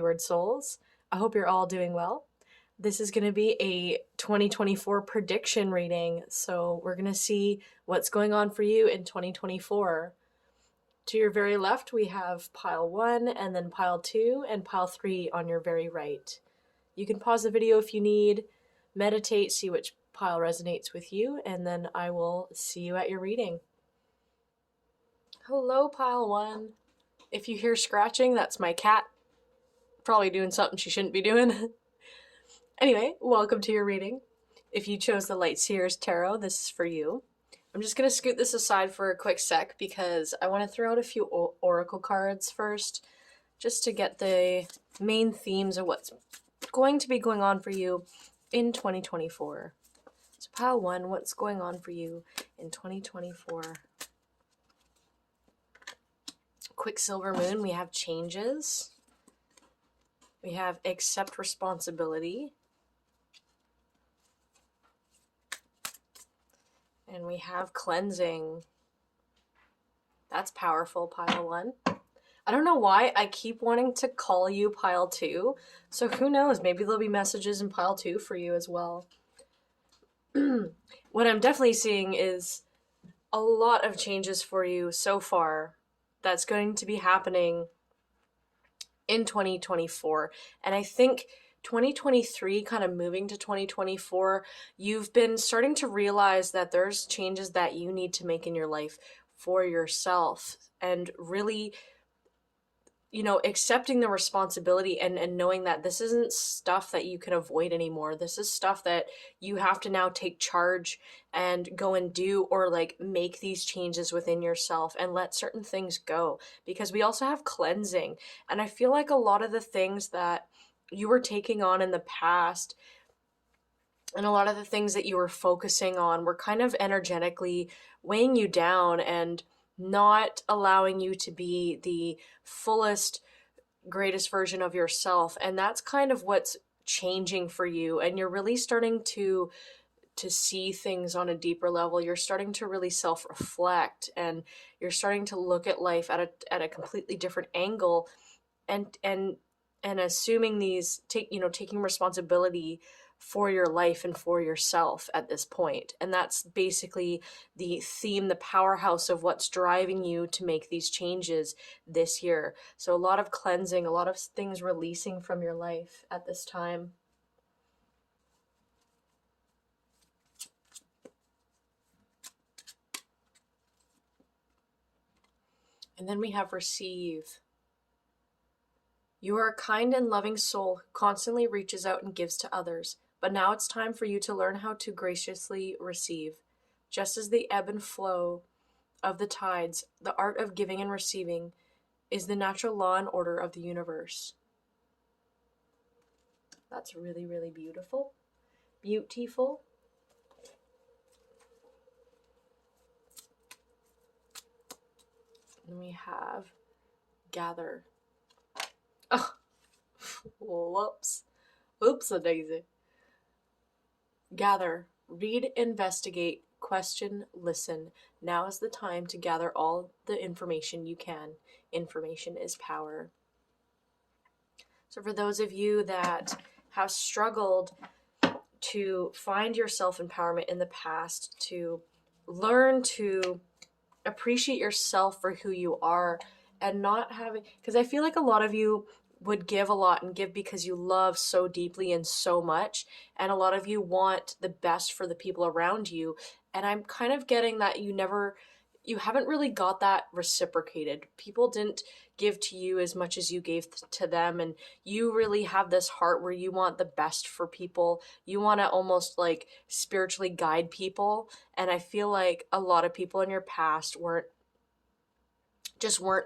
Wayward Souls. I hope you're all doing well. This is going to be a 2024 prediction reading, so we're going to see what's going on for you in 2024. To your very left, we have pile 1, and then pile 2, and pile 3 on your very right. You can pause the video if you need, meditate, see which pile resonates with you, and then I will see you at your reading. Hello, pile 1. If you hear scratching, that's my cat. Probably doing something she shouldn't be doing. Anyway, welcome to your reading. If you chose the Light Seers Tarot, this is for you. I'm just going to scoot this aside for a quick sec because I want to throw out a few oracle cards first, just to get the main themes of what's going to be going on for you in 2024. So pile 1, what's going on for you in 2024? Quicksilver Moon, we have changes. We have accept responsibility. And we have cleansing. That's powerful, pile 1. I don't know why I keep wanting to call you pile 2. So who knows, maybe there'll be messages in pile 2 for you as well. What I'm definitely seeing is a lot of changes for you so far that's going to be happening in 2024. And I think 2023 kind of moving to 2024, you've been starting to realize that there's changes that you need to make in your life for yourself, and really, you know, accepting the responsibility and knowing that this isn't stuff that you can avoid anymore. This is stuff that you have to now take charge and go and do, or like make these changes within yourself and let certain things go, because we also have cleansing. And I feel like a lot of the things that you were taking on in the past and a lot of the things that you were focusing on were kind of energetically weighing you down and not allowing you to be the fullest, greatest version of yourself. And that's kind of what's changing for you. And you're really starting to see things on a deeper level. You're starting to really self-reflect, and you're starting to look at life at a completely different angle, and assuming taking responsibility for your life and for yourself at this point. And that's basically the theme, the powerhouse of what's driving you to make these changes this year. So a lot of cleansing, a lot of things releasing from your life at this time. And then we have receive. You are a kind and loving soul who constantly reaches out and gives to others, but now it's time for you to learn how to graciously receive. Just as the ebb and flow of the tides, the art of giving and receiving is the natural law and order of the universe. That's really, really beautiful. Beautiful. And we have gather. Oh, whoops. Oops-a-daisy. Gather, read, investigate, question, listen. Now is the time to gather all the information you can. Information is power. So for those of you that have struggled to find your self-empowerment in the past, to learn to appreciate yourself for who you are, and not having, because I feel like a lot of you would give a lot and give because you love so deeply and so much, and a lot of you want the best for the people around you, and I'm kind of getting that you haven't really got that reciprocated. People didn't give to you as much as you gave to them, and you really have this heart where you want the best for people. You want to almost like spiritually guide people, and I feel like a lot of people in your past weren't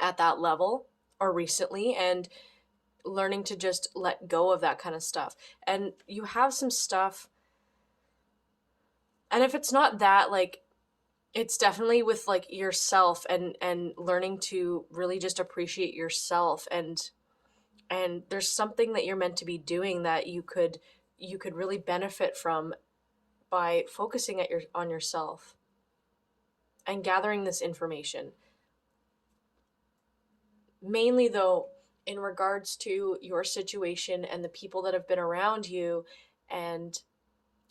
at that level, or recently, and learning to just let go of that kind of stuff. And you have some stuff, and if it's not that, like, it's definitely with like yourself, and learning to really just appreciate yourself, and there's something that you're meant to be doing that you could really benefit from by focusing on yourself and gathering this information. Mainly though, in regards to your situation and the people that have been around you, and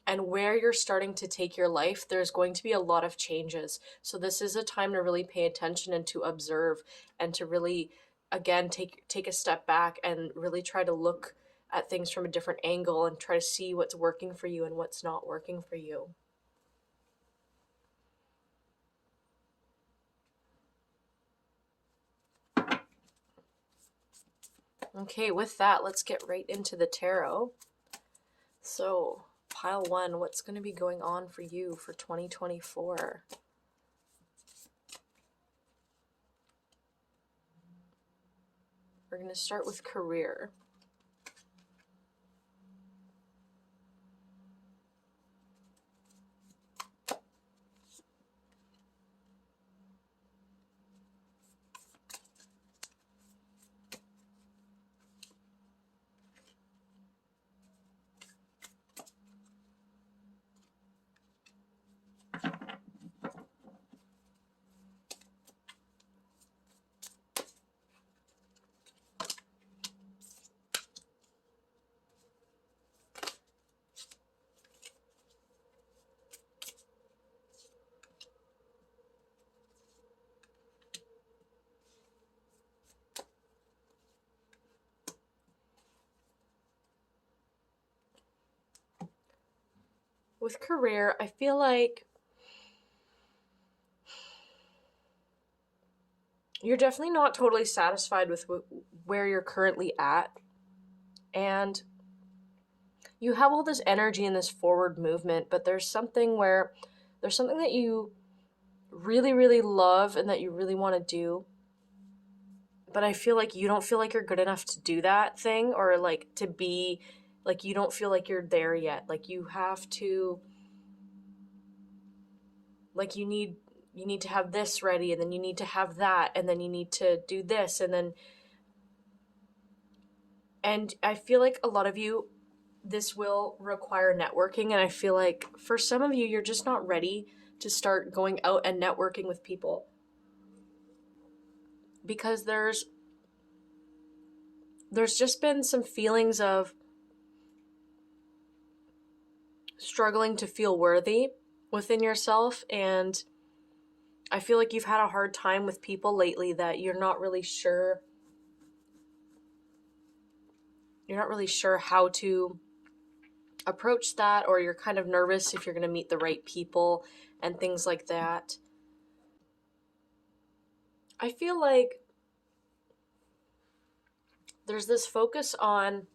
where you're starting to take your life, there's going to be a lot of changes. So this is a time to really pay attention and to observe, and to really, again, take a step back and really try to look at things from a different angle and try to see what's working for you and what's not working for you. Okay, with that, let's get right into the tarot. So, pile one, what's going to be going on for you for 2024? We're going to start with career. With career, I feel like you're definitely not totally satisfied with where you're currently at. And you have all this energy and this forward movement, but there's something that you really, really love and that you really want to do. But I feel like you don't feel like you're good enough to do that thing, or like to be, like, you don't feel like you're there yet. Like you have to, like you need to have this ready, and then you need to have that, and then you need to do this, and I feel like a lot of you, this will require networking, and I feel like for some of you, you're just not ready to start going out and networking with people, because there's just been some feelings of struggling to feel worthy within yourself, and I feel like you've had a hard time with people lately that you're not really sure how to approach that, or you're kind of nervous if you're going to meet the right people and things like that. I feel like there's this focus on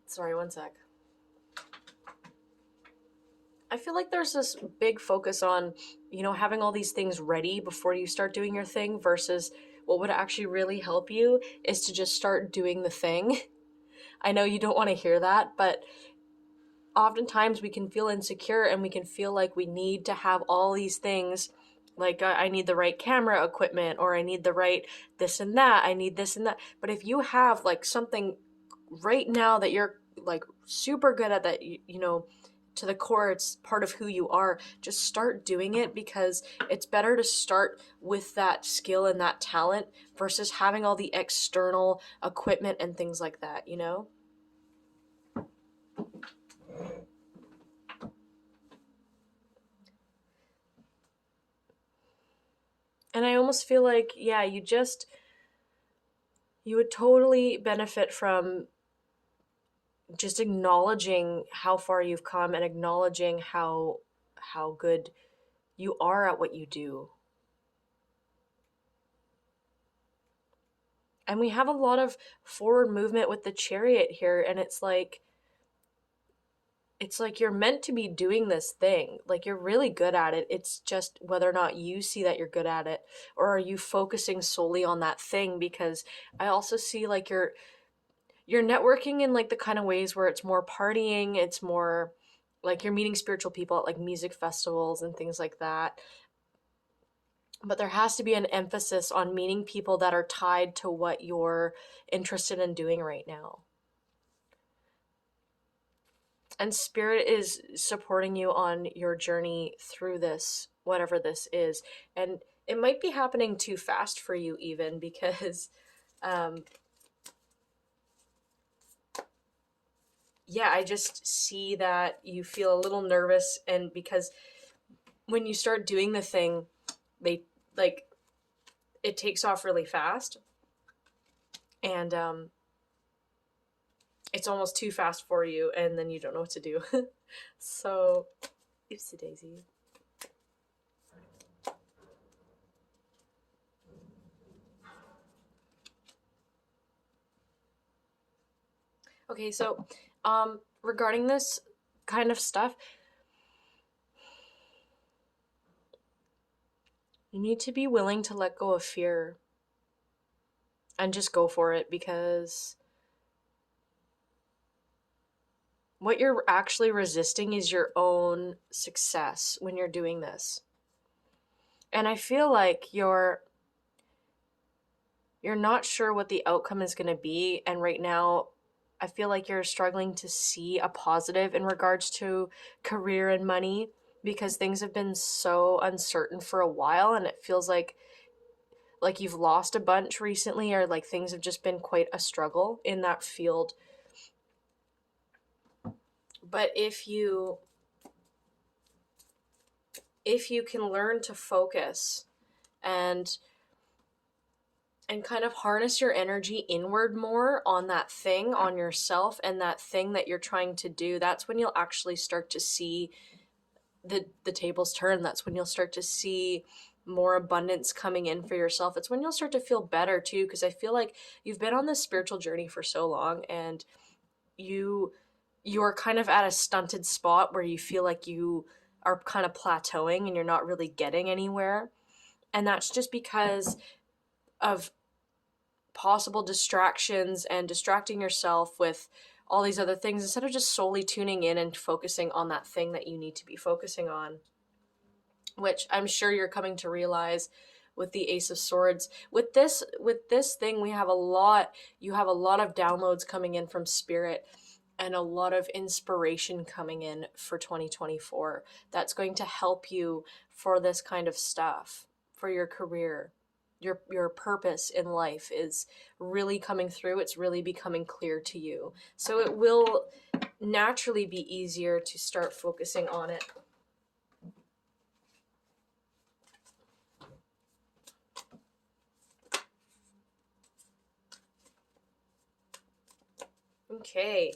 sorry, one sec. I feel like there's this big focus on, having all these things ready before you start doing your thing, versus what would actually really help you is to just start doing the thing. I know you don't want to hear that, but oftentimes we can feel insecure and we can feel like we need to have all these things. Like, I need the right camera equipment, or I need the right this and that, I need this and that. But if you have like something right now that you're like super good at, that to the core, it's part of who you are, just start doing it, because it's better to start with that skill and that talent versus having all the external equipment and things like that, And I almost feel like, yeah, you would totally benefit from just acknowledging how far you've come, and acknowledging how good you are at what you do. And we have a lot of forward movement with the Chariot here, and it's like you're meant to be doing this thing. Like, you're really good at it. It's just whether or not you see that you're good at it, or are you focusing solely on that thing. Because I also see like you're networking in like the kind of ways where it's more partying, it's more like you're meeting spiritual people at like music festivals and things like that. But there has to be an emphasis on meeting people that are tied to what you're interested in doing right now. And Spirit is supporting you on your journey through this, whatever this is. And it might be happening too fast for you even, because yeah, I just see that you feel a little nervous, and because when you start doing the thing, they like it takes off really fast, and it's almost too fast for you, and then you don't know what to do. So, oopsie daisy. Okay, so regarding this kind of stuff, you need to be willing to let go of fear and just go for it, because what you're actually resisting is your own success when you're doing this. And I feel like you're not sure what the outcome is going to be, and right now I feel like you're struggling to see a positive in regards to career and money, because things have been so uncertain for a while, and it feels like you've lost a bunch recently, or like things have just been quite a struggle in that field. But if you can learn to focus and kind of harness your energy inward more on that thing, on yourself, and that thing that you're trying to do, that's when you'll actually start to see the tables turn. That's when you'll start to see more abundance coming in for yourself. It's when you'll start to feel better too, because I feel like you've been on this spiritual journey for so long, and you're kind of at a stunted spot where you feel like you are kind of plateauing and you're not really getting anywhere. And that's just because of possible distractions and distracting yourself with all these other things, instead of just solely tuning in and focusing on that thing that you need to be focusing on, which I'm sure you're coming to realize with the Ace of Swords. With this thing, you have a lot of downloads coming in from Spirit, and a lot of inspiration coming in for 2024 that's going to help you for this kind of stuff, for your career. Your purpose in life is really coming through. It's really becoming clear to you. So it will naturally be easier to start focusing on it. Okay.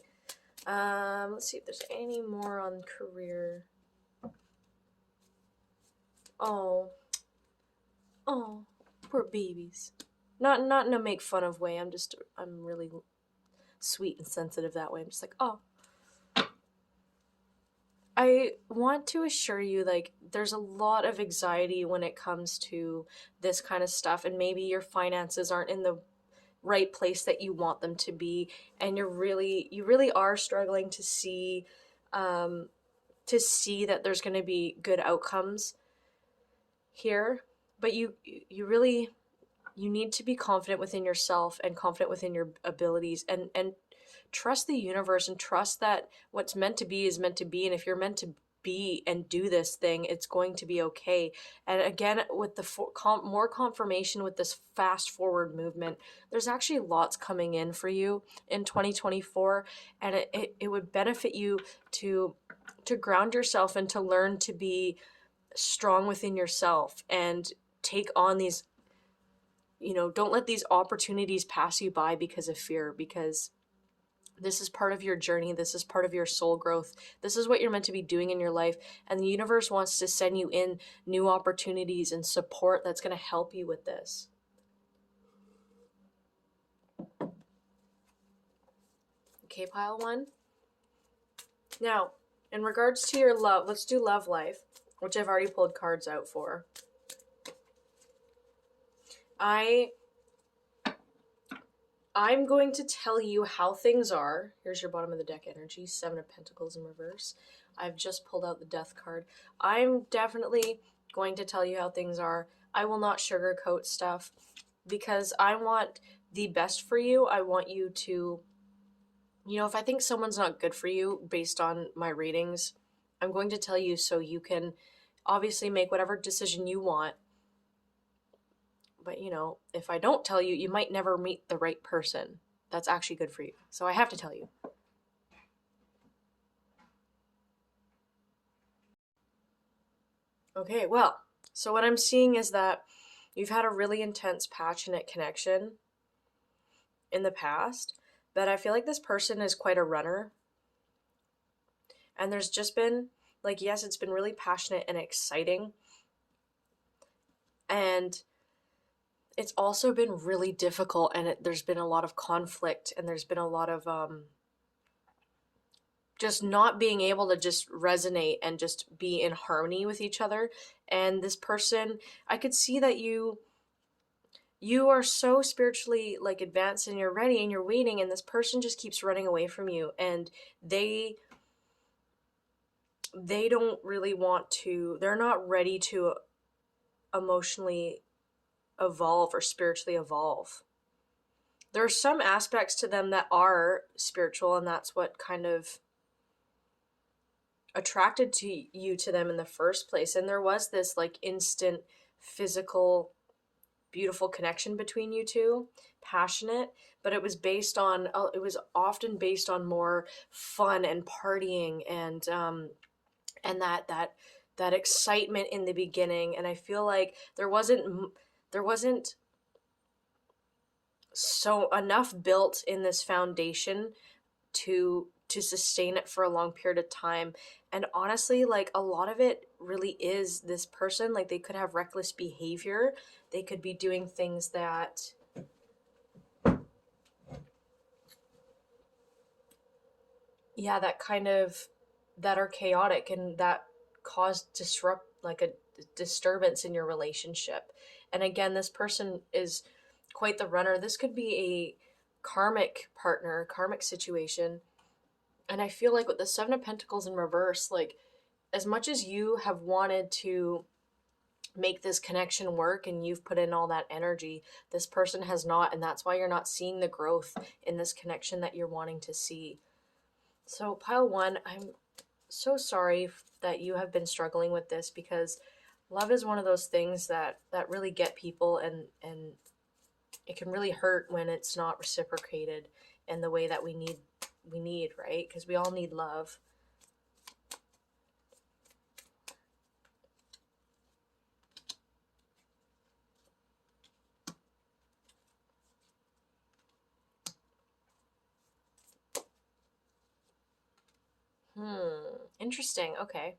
Let's see if there's any more on career. Oh, poor babies. Not in a make fun of way. I'm really sweet and sensitive that way. I'm just like, oh. I want to assure you, like, there's a lot of anxiety when it comes to this kind of stuff, and maybe your finances aren't in the right place that you want them to be, and you really are struggling to see that there's going to be good outcomes here. But you need to be confident within yourself and confident within your abilities, and trust the universe, and trust that what's meant to be is meant to be. And if you're meant to be and do this thing, it's going to be okay. And again, with the more confirmation with this fast forward movement, there's actually lots coming in for you in 2024, and it would benefit you to ground yourself and to learn to be strong within yourself and take on these, don't let these opportunities pass you by because of fear, because this is part of your journey. This is part of your soul growth. This is what you're meant to be doing in your life. And the universe wants to send you in new opportunities and support that's going to help you with this. Okay, pile one. Now, in regards to your love, let's do love life, which I've already pulled cards out for. I'm going to tell you how things are. Here's your bottom of the deck energy, 7 of Pentacles in reverse. I've just pulled out the Death card. I'm definitely going to tell you how things are. I will not sugarcoat stuff, because I want the best for you. I want you to, if I think someone's not good for you based on my readings, I'm going to tell you so you can obviously make whatever decision you want. but if I don't tell you, you might never meet the right person that's actually good for you. So I have to tell you. Okay, well, so what I'm seeing is that you've had a really intense, passionate connection in the past, but I feel like this person is quite a runner. And there's just been, like, yes, it's been really passionate and exciting. And it's also been really difficult, and there's been a lot of conflict, and there's been a lot of just not being able to just resonate and just be in harmony with each other. And this person, I could see that you are so spiritually like advanced and you're ready and you're waiting, and this person just keeps running away from you, and they don't really want to, they're not ready to emotionally evolve or spiritually evolve. There are some aspects to them that are spiritual, and that's what kind of attracted to you to them in the first place. And there was this like instant physical beautiful connection between you two, passionate, but it was often based on more fun and partying and that excitement in the beginning. And I feel like there wasn't so enough built in this foundation to sustain it for a long period of time. And honestly, like a lot of it really is this person. Like they could have reckless behavior, they could be doing things that that are chaotic and that cause a disturbance in your relationship. And again, this person is quite the runner. This could be a karmic partner, karmic situation. And I feel like with the Seven of Pentacles in reverse, like as much as you have wanted to make this connection work and you've put in all that energy, this person has not, and that's why you're not seeing the growth in this connection that you're wanting to see. So pile one, I'm so sorry that you have been struggling with this, because love is one of those things that really get people, and it can really hurt when it's not reciprocated in the way that we need, right? Because we all need love. Interesting. Okay.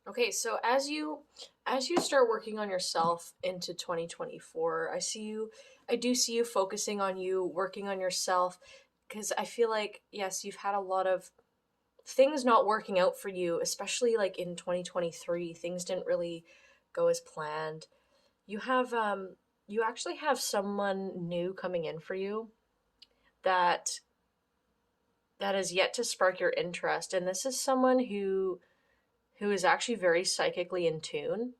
Okay, so as you start working on yourself into 2024, I do see you focusing on you, working on yourself, because I feel like yes, you've had a lot of things not working out for you, especially like in 2023, things didn't really go as planned. You actually have someone new coming in for you that is yet to spark your interest, and this is someone who is actually very psychically in tune.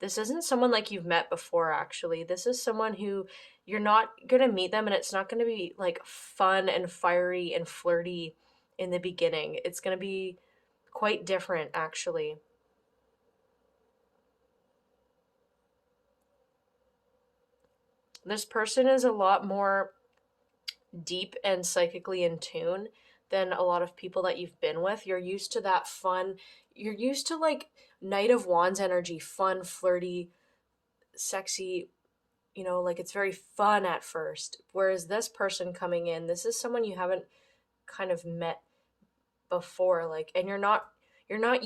This isn't someone like you've met before, actually. This is someone who you're not going to meet them, and it's not going to be like fun and fiery and flirty in the beginning. It's going to be quite different, actually. This person is a lot more deep and psychically in tune than a lot of people that you've been with. You're used to that fun. You're used to like Knight of Wands energy, fun, flirty, sexy, like it's very fun at first. Whereas this person coming in, this is someone you haven't kind of met before, like, and you're not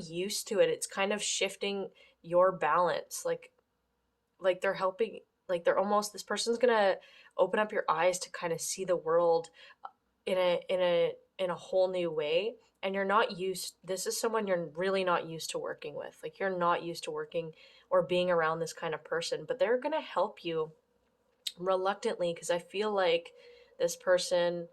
used to it. It's kind of shifting your balance. Like they're helping, like they're almost, this person's gonna open up your eyes to kind of see the world in a whole new way. And you're not used, this is someone you're really not used to working with. Like you're not used to working or being around this kind of person, but they're going to help you reluctantly, because I feel like this person,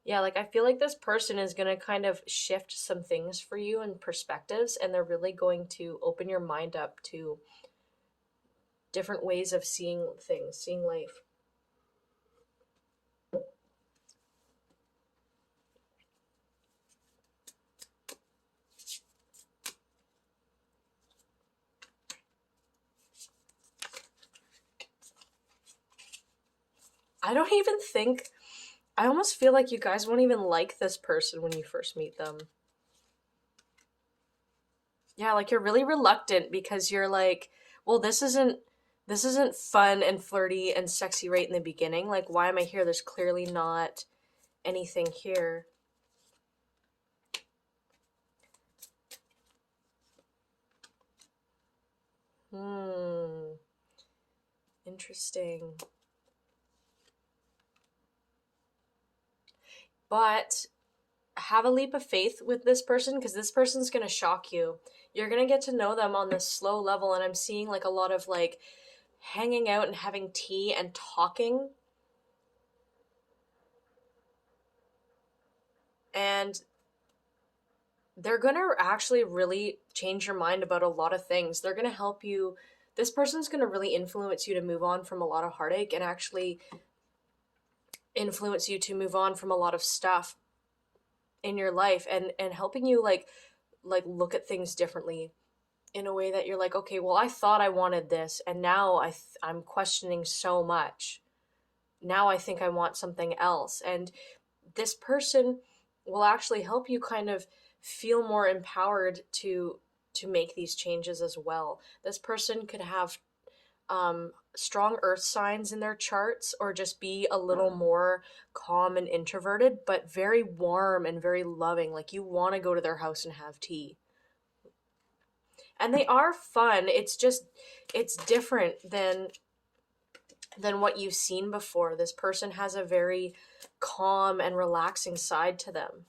Yeah, like I feel like this person is going to kind of shift some things for you and perspectives, and they're really going to open your mind up to different ways of seeing things, seeing life. I don't even think, I almost feel like you guys won't even like this person when you first meet them. Yeah, like you're really reluctant because you're like, well, this isn't fun and flirty and sexy right in the beginning. Like, why am I here? There's clearly not anything here. Hmm. Interesting. But have a leap of faith with this person because this person's going to shock you. You're going to get to know them on this slow level, and I'm seeing like a lot of like hanging out and having tea and talking. And they're going to actually really change your mind about a lot of things. They're going to help you. This person's going to really influence you to move on from a lot of heartache and actually influence you to move on from a lot of stuff in your life, and helping you like look at things differently in a way that you're like, okay, well, I thought I wanted this, and now I'm questioning so much. Now I think I want something else. And this person will actually help you kind of feel more empowered to make these changes as well. This person could have strong earth signs in their charts, or just be a little more calm and introverted, but very warm and very loving. Like you want to go to their house and have tea. And they are fun. It's just, it's different than what you've seen before. This person has a very calm and relaxing side to them.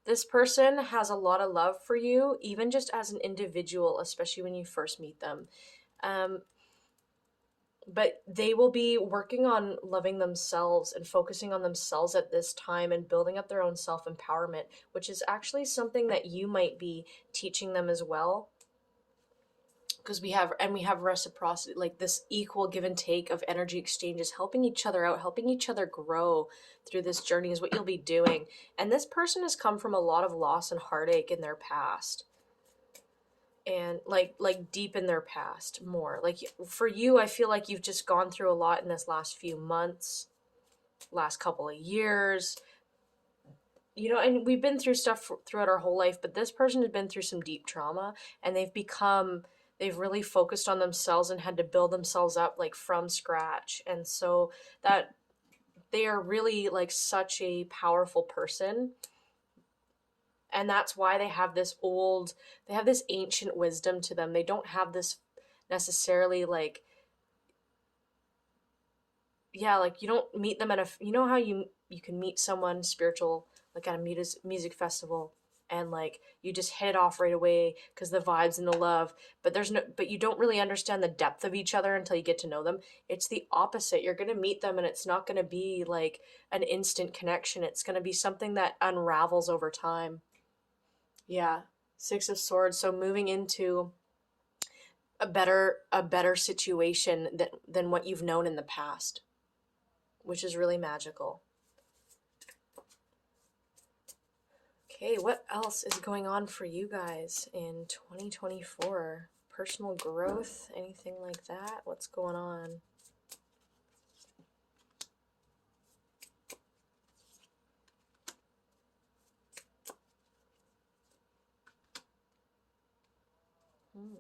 This person has a lot of love for you, even just as an individual, especially when you first meet them. Um, but they will be working on loving themselves and focusing on themselves at this time and building up their own self empowerment, which is actually something that you might be teaching them as well. Because we have reciprocity, like this equal give and take of energy exchanges, helping each other out, helping each other grow through this journey is what you'll be doing. And this person has come from a lot of loss and heartache in their past, and like deep in their past. More like for you, I feel like you've just gone through a lot in this last few months, last couple of years, and we've been through stuff throughout our whole life, but this person has been through some deep trauma, and they've really focused on themselves and had to build themselves up like from scratch. And so that they are really like such a powerful person, and that's why they have this ancient wisdom to them. They don't have this necessarily like, yeah, like you don't meet them at a, how you can meet someone spiritual like at a music festival, and like you just hit it off right away because the vibes and the love, but you don't really understand the depth of each other until you get to know them. It's the opposite. You're going to meet them and it's not going to be like an instant connection. It's going to be something that unravels over time. Yeah. Six of Swords, so moving into a better situation than what you've known in the past, which is really magical. Okay, what else is going on for you guys in 2024? Personal growth, anything like that? What's going on? Hmm.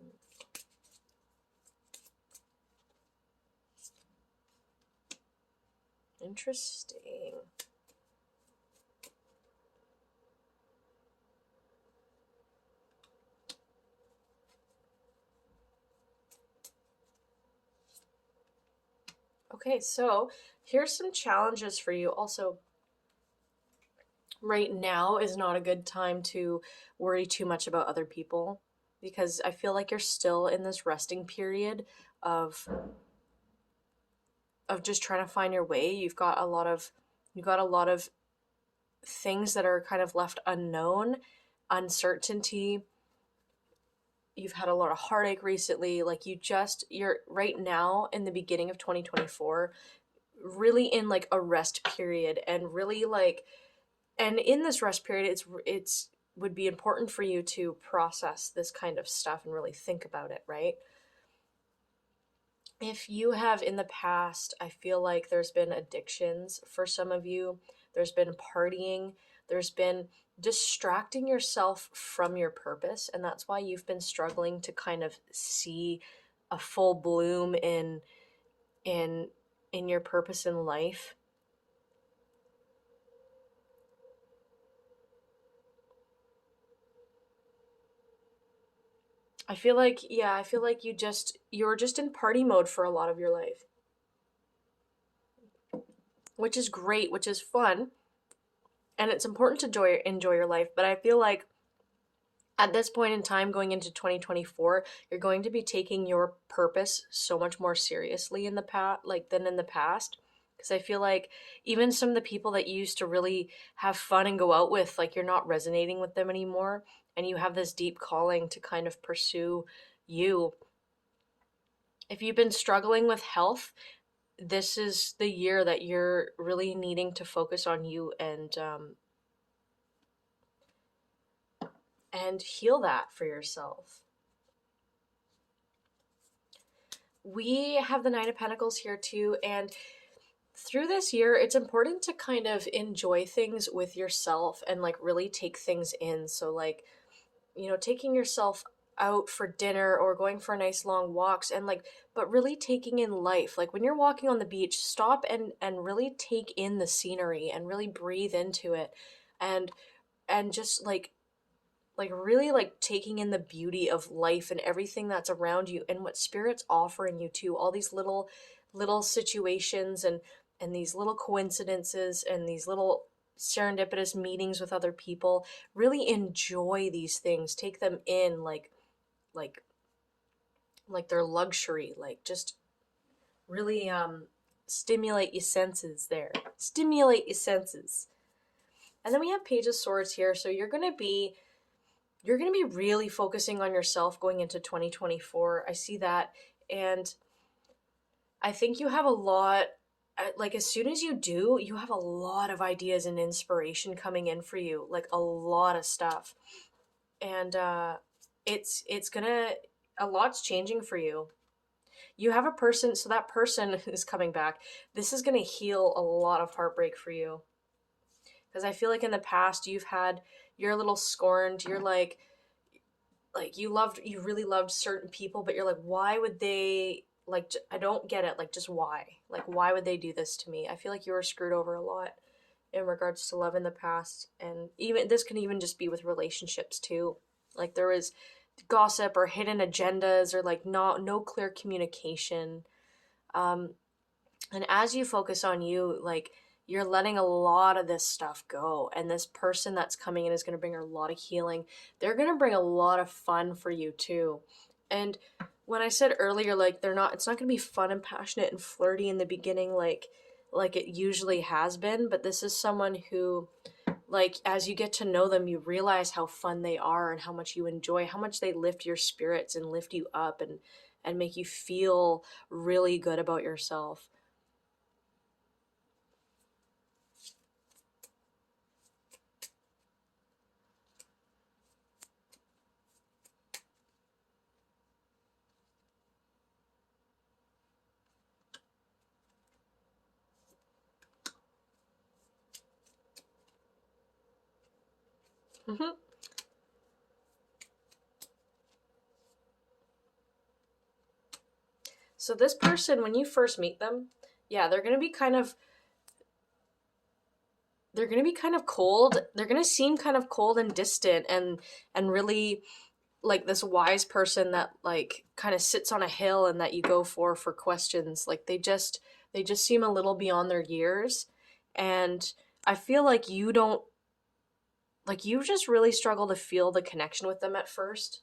Interesting. Okay, so here's some challenges for you. Also, right now is not a good time to worry too much about other people, because I feel like you're still in this resting period of just trying to find your way. You've got a lot of things that are kind of left unknown, uncertainty. You've had a lot of heartache recently. Like you're right now in the beginning of 2024, really in like a rest period, and really like, and in this rest period, it's would be important for you to process this kind of stuff and really think about it, right? If you have in the past, I feel like there's been addictions for some of you, there's been partying, there's been distracting yourself from your purpose, and that's why you've been struggling to kind of see a full bloom in in your purpose in life. I feel like, yeah, I feel like you're just in party mode for a lot of your life, which is great, which is fun, and it's important to enjoy your life, but I feel like at this point in time going into 2024, you're going to be taking your purpose so much more seriously in the past, like than in the past, because I feel like even some of the people that you used to really have fun and go out with, like you're not resonating with them anymore, and you have this deep calling to kind of pursue you. If you've been struggling with health, this is the year that you're really needing to focus on you and heal that for yourself. We have the Nine of Pentacles here too, and through this year, it's important to kind of enjoy things with yourself and like really take things in. So, like, taking yourself out for dinner or going for nice long walks, and like, but really taking in life. Like when you're walking on the beach, stop and really take in the scenery and really breathe into it, and just like really like taking in the beauty of life and everything that's around you and what spirit's offering you too, all these little situations and these little coincidences and these little serendipitous meetings with other people. Really enjoy these things, take them in like like their luxury, like just really stimulate your senses there, stimulate your senses. And then we have Page of Swords here, so you're going to be really focusing on yourself going into 2024. I see that. And I think you have a lot, like, as soon as you do, you have a lot of ideas and inspiration coming in for you, like, a lot of stuff. And it's going to, a lot's changing for you. You have a person, so that person is coming back. This is going to heal a lot of heartbreak for you. Because I feel like in the past, you're a little scorned. You're like you really loved certain people, but you're like, why would they, like, I don't get it, like, just why would they do this to me? I feel like you were screwed over a lot in regards to love in the past, and even this can even just be with relationships too. Like there was gossip or hidden agendas or like no clear communication. um and as you focus on you, like, you're letting a lot of this stuff go. And this person that's coming in is going to bring a lot of healing. They're going to bring a lot of fun for you too. And when I said earlier, like, it's not going to be fun and passionate and flirty in the beginning, like it usually has been. But this is someone who, like, as you get to know them, you realize how fun they are and how much you enjoy, how much they lift your spirits and lift you up and make you feel really good about yourself. Mm-hmm. So this person, when you first meet them, yeah, they're gonna be kind of cold. They're gonna seem kind of cold and distant and really like this wise person that like kind of sits on a hill and that you go for questions. Like they just seem a little beyond their years. And I feel like you don't like you just really struggle to feel the connection with them at first.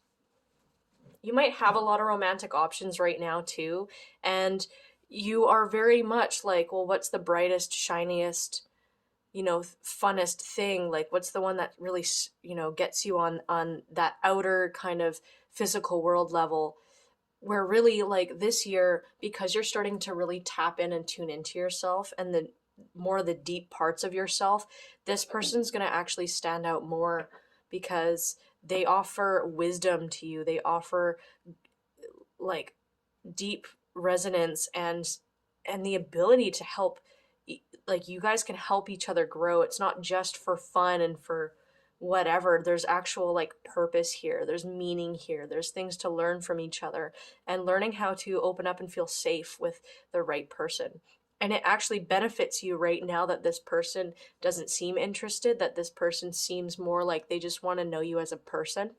You might have a lot of romantic options right now too, and you are very much like, well, what's the brightest, shiniest, funnest thing? Like, what's the one that really, gets you on that outer kind of physical world level? Where really, like, this year, because you're starting to really tap in and tune into yourself and the more of the deep parts of yourself, this person's going to actually stand out more because they offer wisdom to you. They offer like deep resonance and the ability to help, like, you guys can help each other grow. It's not just for fun and for whatever. There's actual like purpose here, there's meaning here, there's things to learn from each other, and learning how to open up and feel safe with the right person. And it actually benefits you right now that this person doesn't seem interested, that this person seems more like they just want to know you as a person.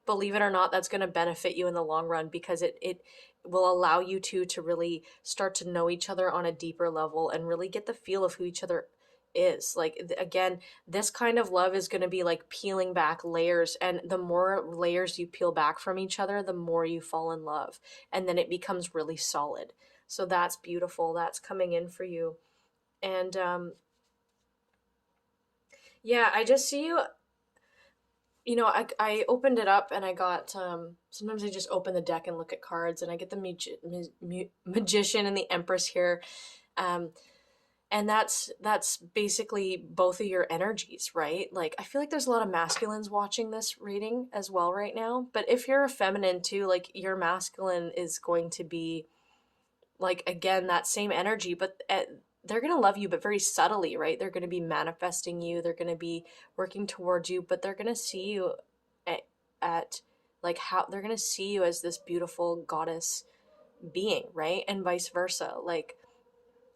Believe it or not, that's going to benefit you in the long run, because it will allow you to really start to know each other on a deeper level and really get the feel of who each other is. Like, again, this kind of love is going to be like peeling back layers, and the more layers you peel back from each other, the more you fall in love, and then it becomes really solid. So that's beautiful. That's coming in for you. And yeah, I just see you. I opened it up and I got, sometimes I just open the deck and look at cards, and I get the magician and the empress here. And that's basically both of your energies, right? Like, I feel like there's a lot of masculines watching this reading as well right now. But if you're a feminine too, like, your masculine is going to be like, again, that same energy, but they're going to love you, but very subtly, right? They're going to be manifesting you. They're going to be working towards you, but they're going to see you at like how they're going to see you as this beautiful goddess being, right? And vice versa. Like,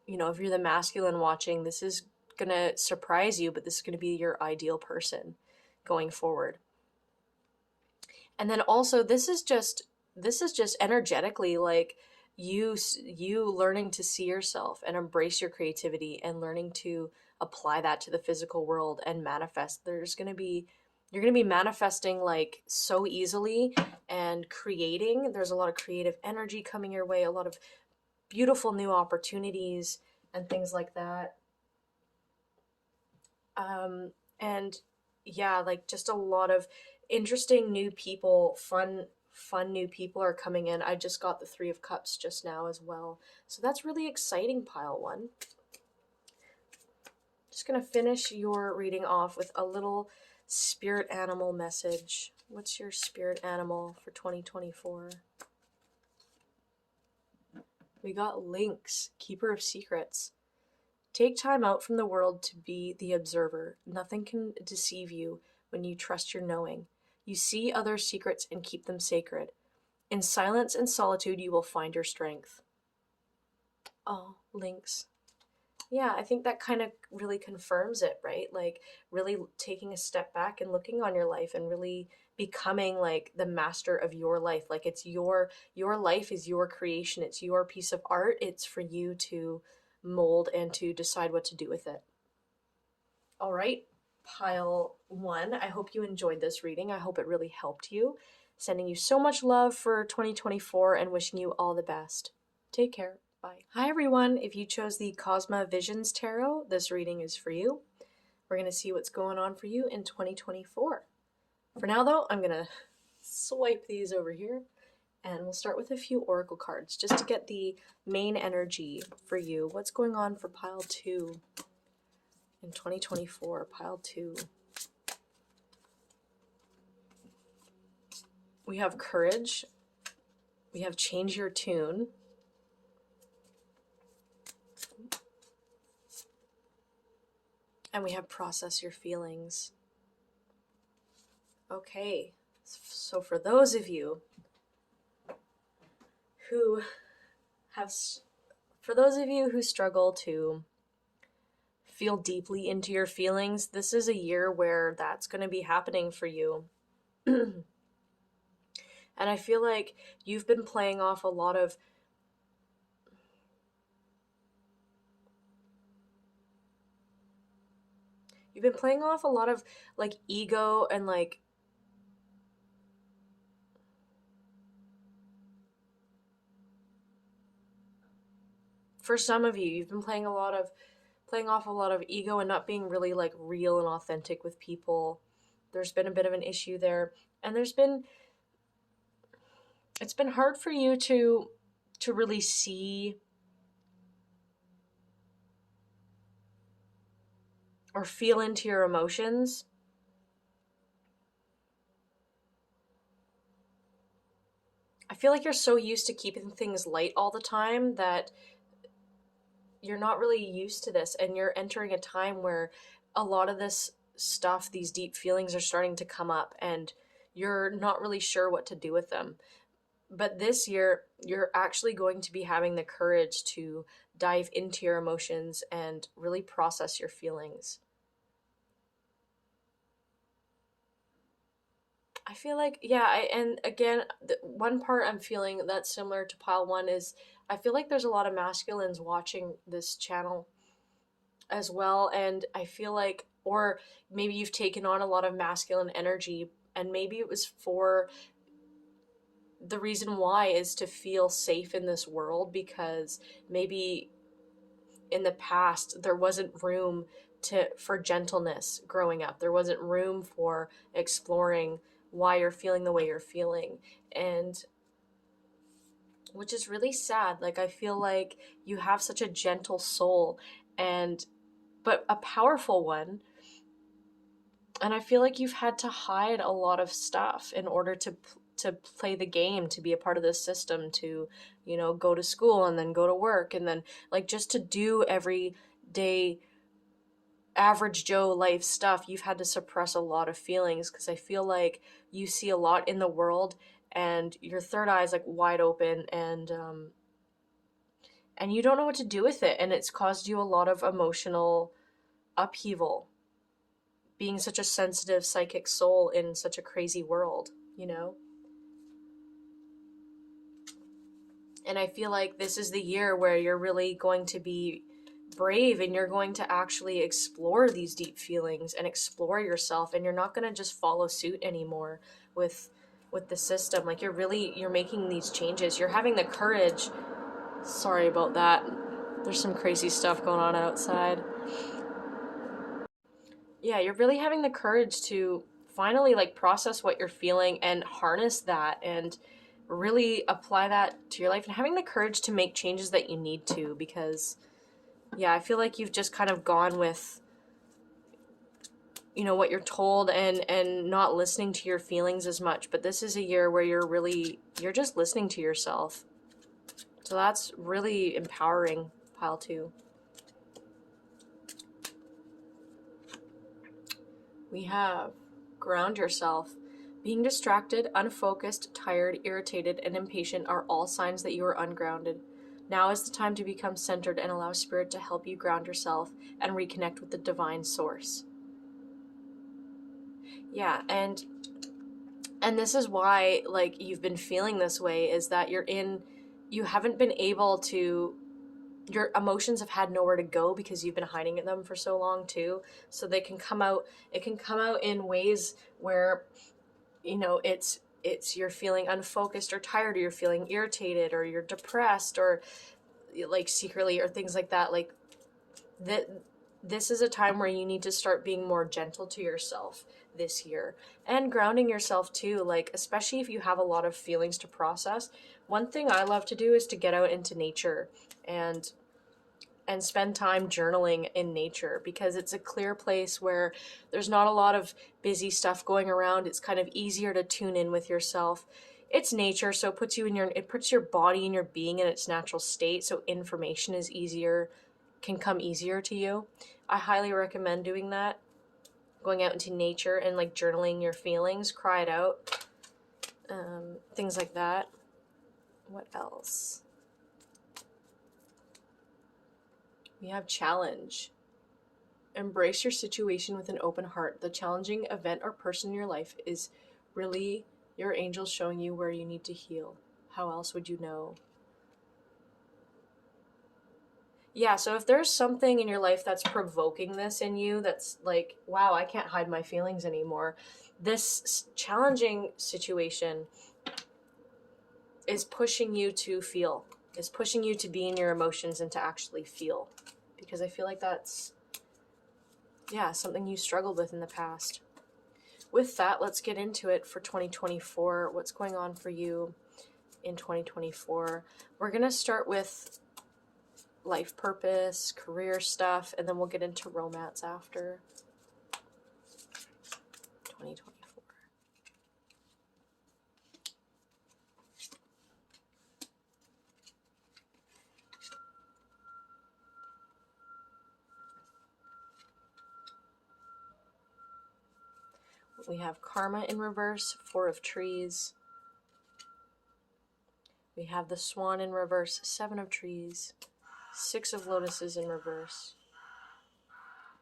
if you're the masculine watching, this is going to surprise you, but this is going to be your ideal person going forward. And then also, this is just energetically like you learning to see yourself and embrace your creativity and learning to apply that to the physical world and manifest. You're going to be manifesting like so easily and creating. There's a lot of creative energy coming your way, a lot of beautiful new opportunities and things like that. And yeah, like, just a lot of interesting new people, fun new people are coming in. I just got the 3 of Cups just now as well. So that's really exciting, pile 1. Just going to finish your reading off with a little spirit animal message. What's your spirit animal for 2024? We got Lynx, Keeper of Secrets. Take time out from the world to be the observer. Nothing can deceive you when you trust your knowing. You see others' secrets and keep them sacred. In silence and solitude, you will find your strength. Oh, Lynx. Yeah, I think that kind of really confirms it, right? Like, really taking a step back and looking on your life and really becoming like the master of your life. Like, it's your life is your creation. It's your piece of art. It's for you to mold and to decide what to do with it. All right, pile 1. I hope you enjoyed this reading. I hope it really helped you. Sending you so much love for 2024 and wishing you all the best. Take care. Bye. Hi, everyone. If you chose the Cosma Visions Tarot, this reading is for you. We're going to see what's going on for you in 2024. For now, though, I'm going to swipe these over here, and we'll start with a few oracle cards just to get the main energy for you. What's going on for pile 2 in 2024? Pile 2. We have Courage. We have Change Your Tune. And we have Process Your Feelings. Okay, so for those of you who struggle to feel deeply into your feelings, this is a year where that's going to be happening for you. And I feel like you've been playing off a lot of you've been playing off a lot of like ego and like for some of you, you've been playing off a lot of ego and not being really like real and authentic with people. There's been a bit of an issue there. And it's been hard for you to really see or feel into your emotions. I feel like you're so used to keeping things light all the time that you're not really used to this, and you're entering a time where a lot of this stuff, these deep feelings are starting to come up and you're not really sure what to do with them. But this year, you're actually going to be having the courage to dive into your emotions and really process your feelings. I feel like, yeah, and again, the one part I'm feeling that's similar to pile one is I feel like there's a lot of masculines watching this channel as well. And I feel like, or maybe you've taken on a lot of masculine energy, and maybe it was for the reason why is to feel safe in this world, because maybe in the past there wasn't room for gentleness growing up. There wasn't room for exploring why you're feeling the way you're feeling. And which is really sad. Like, I feel like you have such a gentle soul, and but a powerful one. And I feel like you've had to hide a lot of stuff in order to play the game, to be a part of this system, to, go to school and then go to work and then like just to do every day average Joe life stuff. You've had to suppress a lot of feelings because I feel like you see a lot in the world and your third eye is like wide open, and you don't know what to do with it, and it's caused you a lot of emotional upheaval, being such a sensitive psychic soul in such a crazy world, you know? And I feel like this is the year where you're really going to be brave and you're going to actually explore these deep feelings and explore yourself, and you're not going to just follow suit anymore with the system. Like, you're making these changes. You're having the courage. Sorry about that. There's some crazy stuff going on outside. Yeah, you're really having the courage to finally like process what you're feeling and harness that and really apply that to your life, and having the courage to make changes that you need to, because yeah, I feel like you've just kind of gone with what you're told and not listening to your feelings as much. But this is a year where you're just listening to yourself. So that's really empowering, pile 2. We have ground yourself. Being distracted, unfocused, tired, irritated, and impatient are all signs that you are ungrounded. Now is the time to become centered and allow Spirit to help you ground yourself and reconnect with the divine source. Yeah, and this is why like you've been feeling this way, is that you haven't been able to, your emotions have had nowhere to go because you've been hiding them for so long too. So it can come out in ways where it's you're feeling unfocused or tired, or you're feeling irritated, or you're depressed, or like secretly, or things like that. Like that, this is a time where you need to start being more gentle to yourself this year, and grounding yourself too, like especially if you have a lot of feelings to process. One thing I love to do is to get out into nature and spend time journaling in nature, because it's a clear place where there's not a lot of busy stuff going around. It's kind of easier to tune in with yourself. It's nature, so it puts your body and your being in its natural state, so information can come easier to you. I highly recommend doing that. Going out into nature and like journaling your feelings, cry it out, things like that. What else? We have challenge. Embrace your situation with an open heart. The challenging event or person in your life is really your angels showing you where you need to heal. How else would you know? Yeah, so if there's something in your life that's provoking this in you, that's like, wow, I can't hide my feelings anymore, this challenging situation is pushing you to feel, is pushing you to be in your emotions and to actually feel. Because I feel like that's, yeah, something you struggled with in the past. With that, let's get into it for 2024. What's going on for you in 2024? We're going to start with life purpose, career stuff, and then we'll get into romance after 2024. We have Karma in reverse, Four of Trees. We have the Swan in reverse, Seven of Trees, Six of Lotuses in reverse,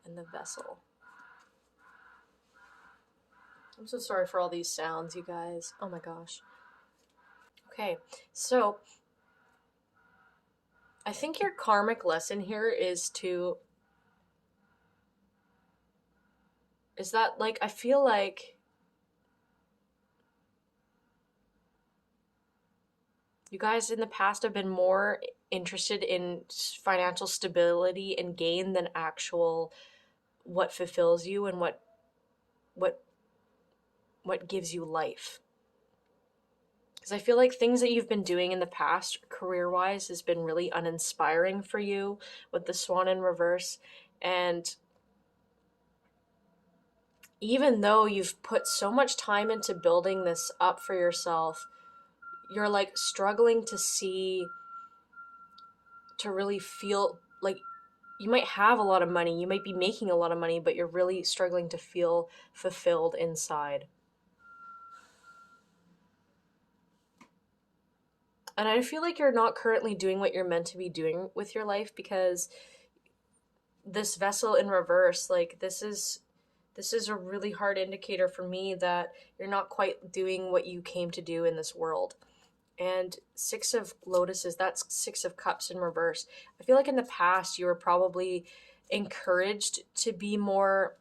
and the Vessel. I'm so sorry for all these sounds, you guys. Oh my gosh. Okay, so I think your karmic lesson here is that, like, I feel like you guys in the past have been more interested in financial stability and gain than actual what fulfills you and what gives you life. Because I feel like things that you've been doing in the past, career-wise, has been really uninspiring for you with the Swan in reverse. And even though you've put so much time into building this up for yourself, you're like struggling to really feel like you might have a lot of money, you might be making a lot of money, but you're really struggling to feel fulfilled inside. And I feel like you're not currently doing what you're meant to be doing with your life, because this Vessel in reverse, like this is a really hard indicator for me that you're not quite doing what you came to do in this world. And Six of Lotuses, that's Six of Cups in reverse. I feel like in the past you were probably encouraged to be more,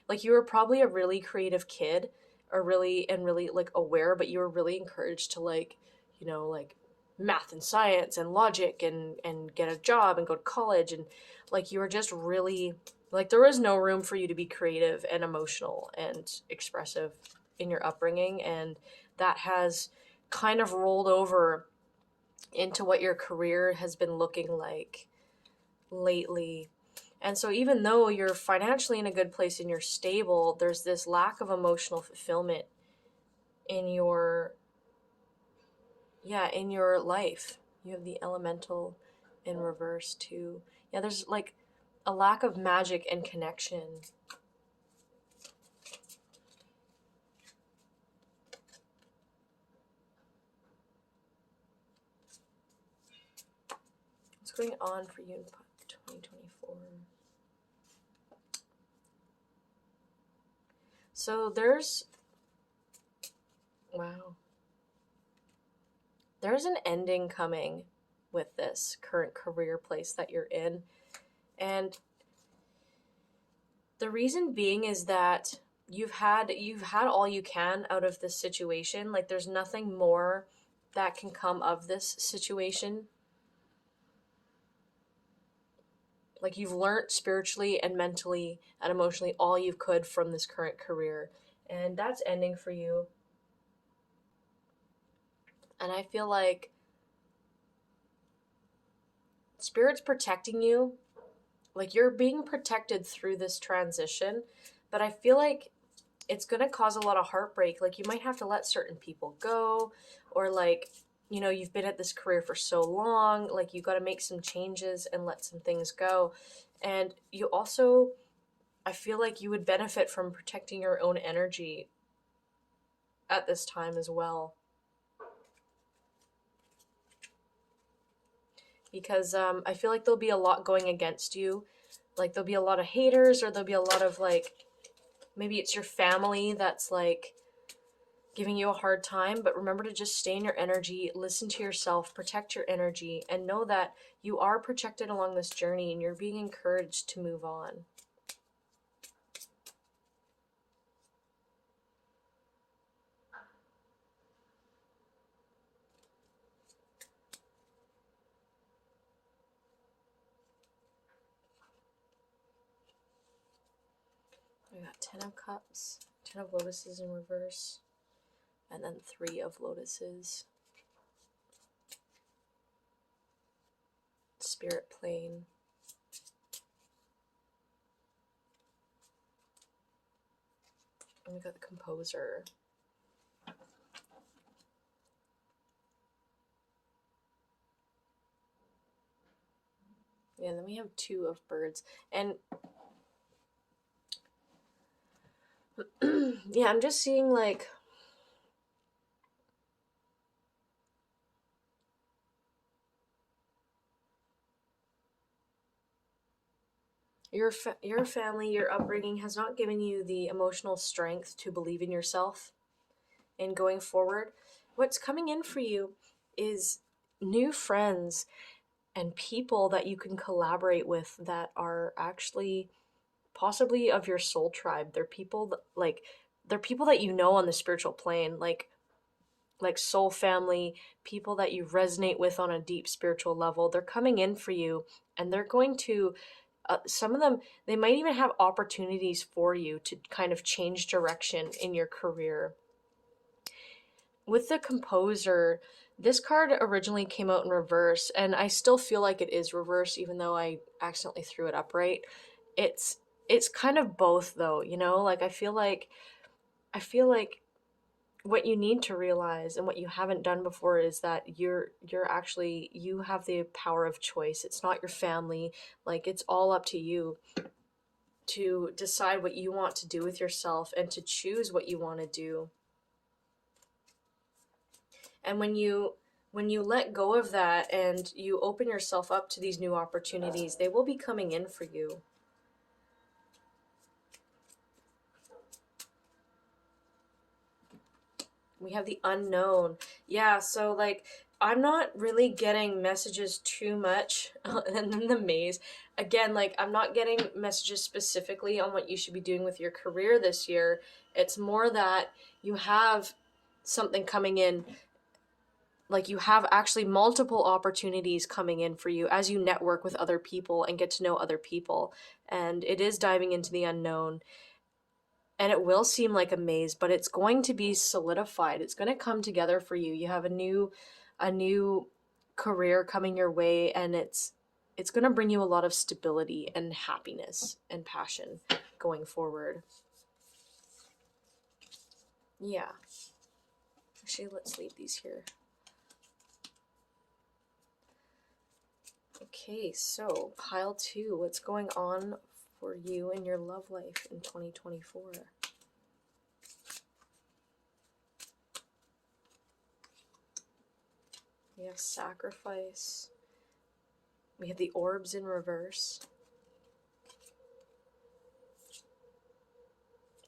like you were probably a really creative kid, or really like aware, but you were really encouraged to like, like math and science and logic and get a job and go to college, and like you were just really, like there was no room for you to be creative and emotional and expressive in your upbringing, and that has kind of rolled over into what your career has been looking like lately. And so even though you're financially in a good place and you're stable, there's this lack of emotional fulfillment in your life. You have the Elemental in reverse too. Yeah, there's like a lack of magic and connection. What's going on for you in 2024? So there's an ending coming with this current career place that you're in. And the reason being is that you've had all you can out of this situation. Like there's nothing more that can come of this situation. Like you've learned spiritually and mentally and emotionally all you could from this current career, and that's ending for you. And I feel like Spirit's protecting you. Like you're being protected through this transition, but I feel like it's going to cause a lot of heartbreak. Like you might have to let certain people go, or like, you've been at this career for so long, like you got to make some changes and let some things go. And you also, I feel like you would benefit from protecting your own energy at this time as well. Because I feel like there'll be a lot going against you. Like there'll be a lot of haters, or there'll be a lot of like, maybe it's your family that's like giving you a hard time, but remember to just stay in your energy, listen to yourself, protect your energy, and know that you are protected along this journey and you're being encouraged to move on. We got 10 of Cups, 10 of Lotuses in reverse, and then 3 of Lotuses. Spirit plane. And we got the Composer. Yeah, and then we have 2 of Birds. And yeah, I'm just seeing like your family, your upbringing has not given you the emotional strength to believe in yourself and going forward. What's coming in for you is new friends and people that you can collaborate with that are actually possibly of your soul tribe. They're people that, like, they're people that you know on the spiritual plane, like soul family, people that you resonate with on a deep spiritual level. They're coming in for you, and they're going to some of them, they might even have opportunities for you to kind of change direction in your career. With the Composer, this card originally came out in reverse, and I still feel like it is reverse, even though I accidentally threw it upright. It's kind of both, though, you know. Like I feel like what you need to realize and what you haven't done before is that you're actually, you have the power of choice. It's not your family. Like, it's all up to you to decide what you want to do with yourself and to choose what you want to do. And when you let go of that and you open yourself up to these new opportunities, they will be coming in for you. We have the Unknown. Yeah, so like I'm not really getting messages too much. And then the Maze. Again, like I'm not getting messages specifically on what you should be doing with your career this year. It's more that you have something coming in. Like you have actually multiple opportunities coming in for you as you network with other people and get to know other people. And it is diving into the unknown. And it will seem like a maze, but it's going to be solidified. It's going to come together for you. You have a new career coming your way, and it's going to bring you a lot of stability and happiness and passion going forward. Yeah. Actually, let's leave these here. Okay, so pile 2, what's going on for you in your love life in 2024? We have Sacrifice. We have the Orbs in reverse.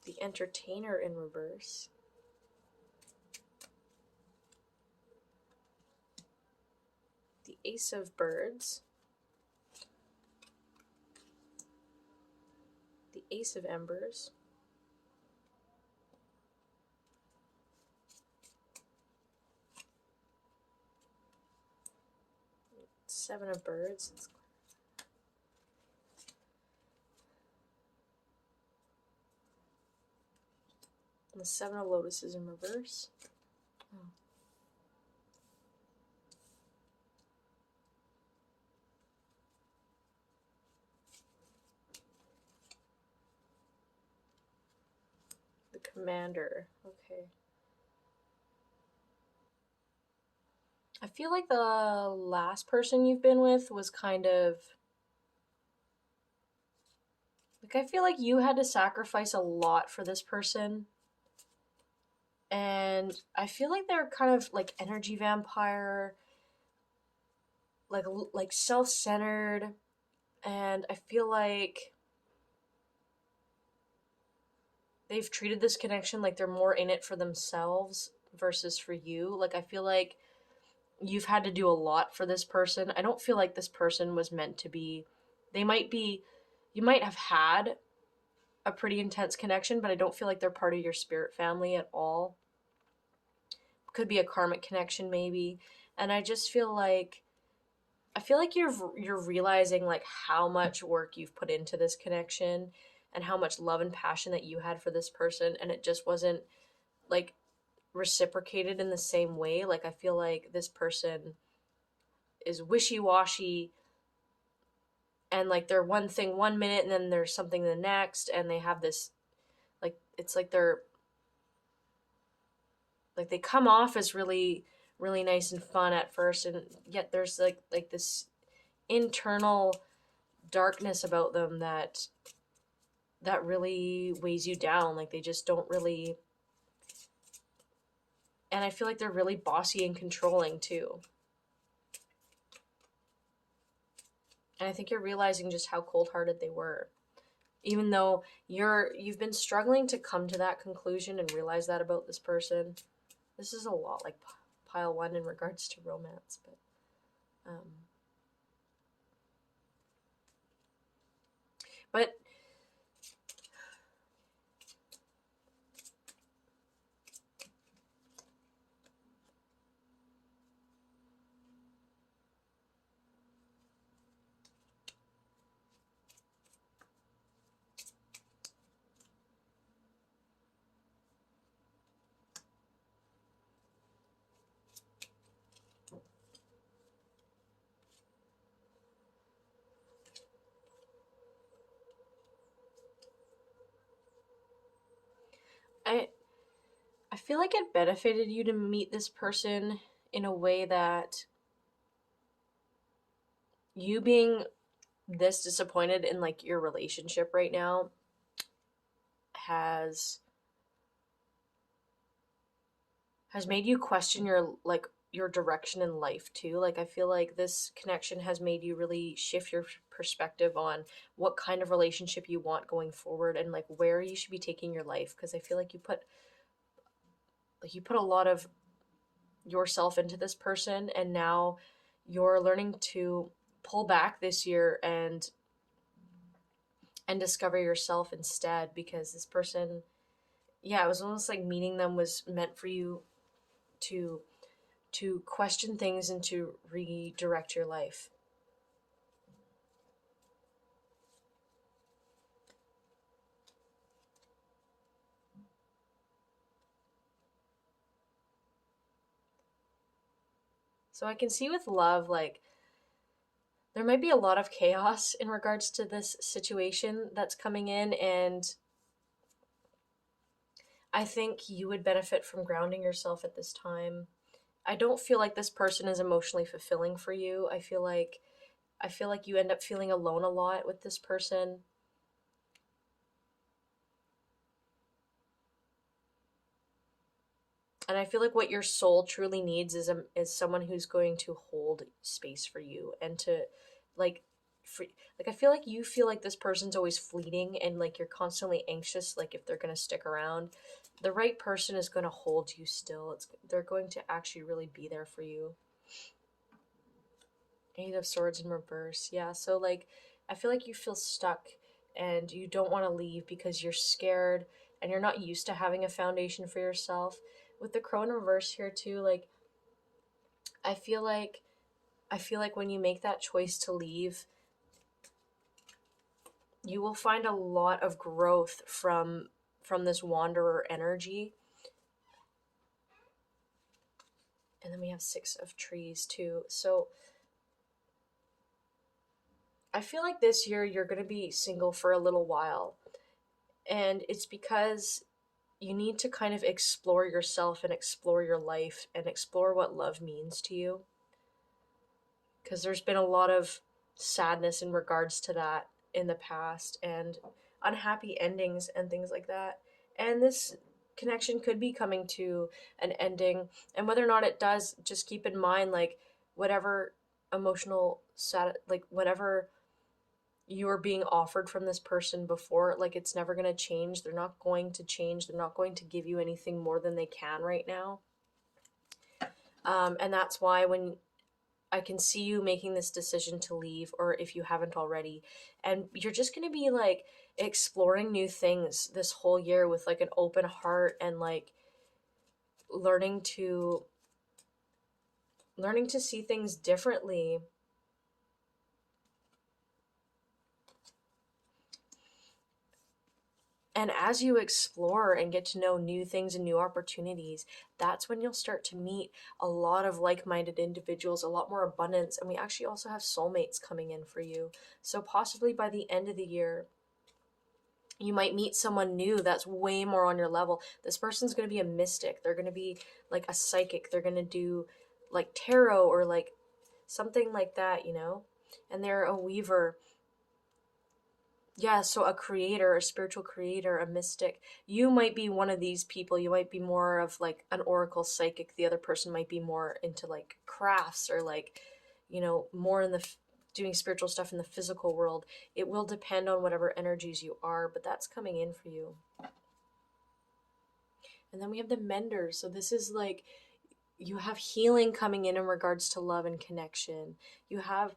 The Entertainer in reverse. The Ace of Birds. The Ace of Embers. Seven of Birds. And the Seven of Lotuses in reverse. Oh. The Commander. Okay. I feel like the last person you've been with was kind of... like, I feel like you had to sacrifice a lot for this person. And I feel like they're kind of like energy vampire, like self-centered, and I feel like they've treated this connection like they're more in it for themselves versus for you. Like, I feel like you've had to do a lot for this person. I don't feel like this person was meant to be. They might be, you might have had a pretty intense connection, but I don't feel like they're part of your spirit family at all. Could be a karmic connection maybe. And I just feel like you're realizing like how much work you've put into this connection and how much love and passion that you had for this person, and it just wasn't like reciprocated in the same way. Like, I feel like this person is wishy-washy, and like they're one thing one minute and then there's something the next, and they have this like, it's like they're like they come off as really really nice and fun at first, and yet there's like this internal darkness about them that really weighs you down. Like, they just don't really, and I feel like they're really bossy and controlling too. And I think you're realizing just how cold-hearted they were, even though you've been struggling to come to that conclusion and realize that about this person. This is a lot like pile one in regards to romance, but I I feel like it benefited you to meet this person in a way that you being this disappointed in like your relationship right now has made you question your like your direction in life too. Like, I feel like this connection has made you really shift your perspective on what kind of relationship you want going forward and like where you should be taking your life, because I feel like you put a lot of yourself into this person, and now you're learning to pull back this year and discover yourself instead, because this person, yeah, it was almost like meeting them was meant for you to question things and to redirect your life. So I can see with love, like, there might be a lot of chaos in regards to this situation that's coming in, and I think you would benefit from grounding yourself at this time. I don't feel like this person is emotionally fulfilling for you. I feel like you end up feeling alone a lot with this person. And I feel like what your soul truly needs is someone who's going to hold space for you and to like like, I feel like you feel like this person's always fleeting, and like you're constantly anxious like if they're going to stick around. The right person is going to hold you still. They're going to actually really be there for you. Eight of Swords in reverse. Yeah, so like I feel like you feel stuck and you don't want to leave because you're scared and you're not used to having a foundation for yourself. With the Crow in reverse here too, like I feel like when you make that choice to leave, you will find a lot of growth from this wanderer energy. And then we have Six of Trees too. So I feel like this year you're going to be single for a little while. And it's because you need to kind of explore yourself and explore your life and explore what love means to you. Because there's been a lot of sadness in regards to that in the past, and unhappy endings and things like that. And this connection could be coming to an ending. And whether or not it does, just keep in mind, like, whatever emotional like whatever you are being offered from this person before. Like, it's never going to change. They're not going to change. They're not going to give you anything more than they can right now. And that's why when I can see you making this decision to leave, or if you haven't already, and you're just going to be like exploring new things this whole year with like an open heart, and like learning to see things differently. And as you explore and get to know new things and new opportunities, that's when you'll start to meet a lot of like-minded individuals, a lot more abundance. And we actually also have soulmates coming in for you. So possibly by the end of the year, you might meet someone new that's way more on your level. This person's going to be a mystic. They're going to be like a psychic. They're going to do like tarot or like something like that, you know? And they're a weaver. Yeah, so a creator, a spiritual creator, a mystic. You might be one of these people. You might be more of like an oracle psychic. The other person might be more into like crafts, or like, you know, more in the doing spiritual stuff in the physical world. It will depend on whatever energies you are, but that's coming in for you. And then we have the menders. So this is like, you have healing coming in regards to love and connection. You have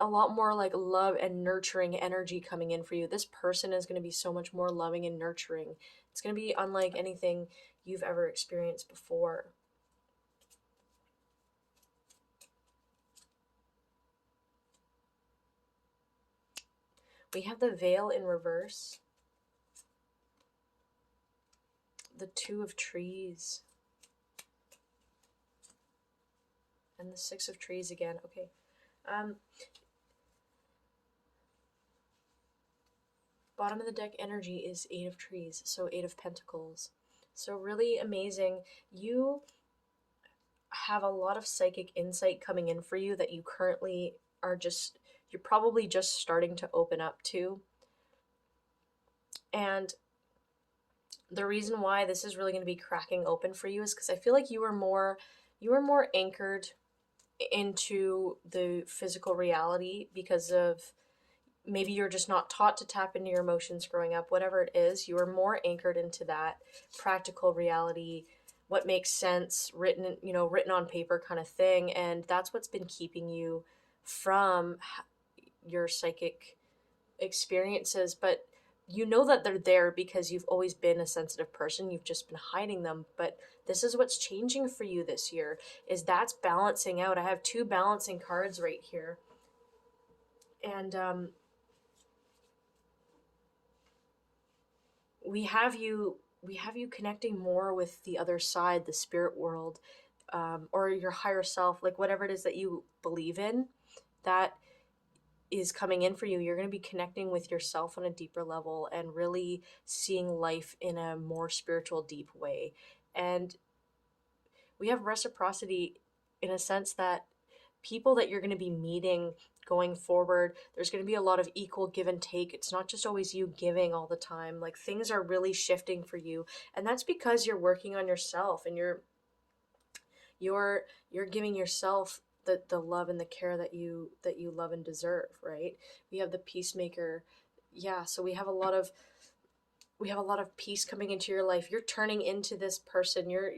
a lot more like love and nurturing energy coming in for you. This person is going to be so much more loving and nurturing. It's going to be unlike anything you've ever experienced before. We have the veil in reverse. The Two of Trees. And the Six of Trees again. Okay. Bottom of the deck energy is Eight of Trees, so Eight of Pentacles. So really amazing. You have a lot of psychic insight coming in for you that you currently are just, you're probably just starting to open up to. And the reason why this is really going to be cracking open for you is because I feel like you were more anchored into the physical reality because of maybe you're just not taught to tap into your emotions growing up. Whatever it is, you are more anchored into that practical reality, what makes sense, written on paper kind of thing. And that's what's been keeping you from your psychic experiences. But you know that they're there because you've always been a sensitive person. You've just been hiding them. But this is what's changing for you this year, is that's balancing out. I have two balancing cards right here. And we have you connecting more with the other side, the spirit world, or your higher self, like whatever it is that you believe in, that is coming in for you. You're going to be connecting with yourself on a deeper level and really seeing life in a more spiritual, deep way. And we have reciprocity in a sense that people that you're going to be meeting going forward, there's going to be a lot of equal give and take. It's not just always you giving all the time. Like, things are really shifting for you, and that's because you're working on yourself, and you're giving yourself the love and the care that you love and deserve, right? We have the peacemaker. Yeah, so we have a lot of peace coming into your life. You're turning into this person. You're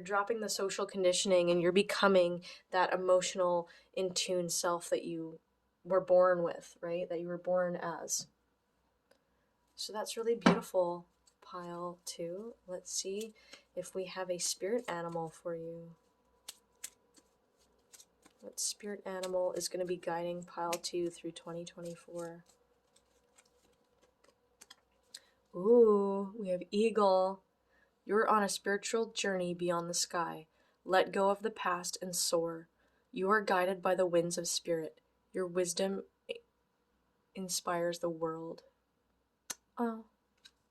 dropping the social conditioning, and you're becoming that emotional, in tune self that you were born with, right? That you were born as. So that's really beautiful, pile 2. Let's see if we have a spirit animal for you. What spirit animal is going to be guiding pile 2 through 2024? Ooh, we have eagle. You're on a spiritual journey beyond the sky. Let go of the past and soar. You are guided by the winds of spirit. Your wisdom inspires the world. Oh,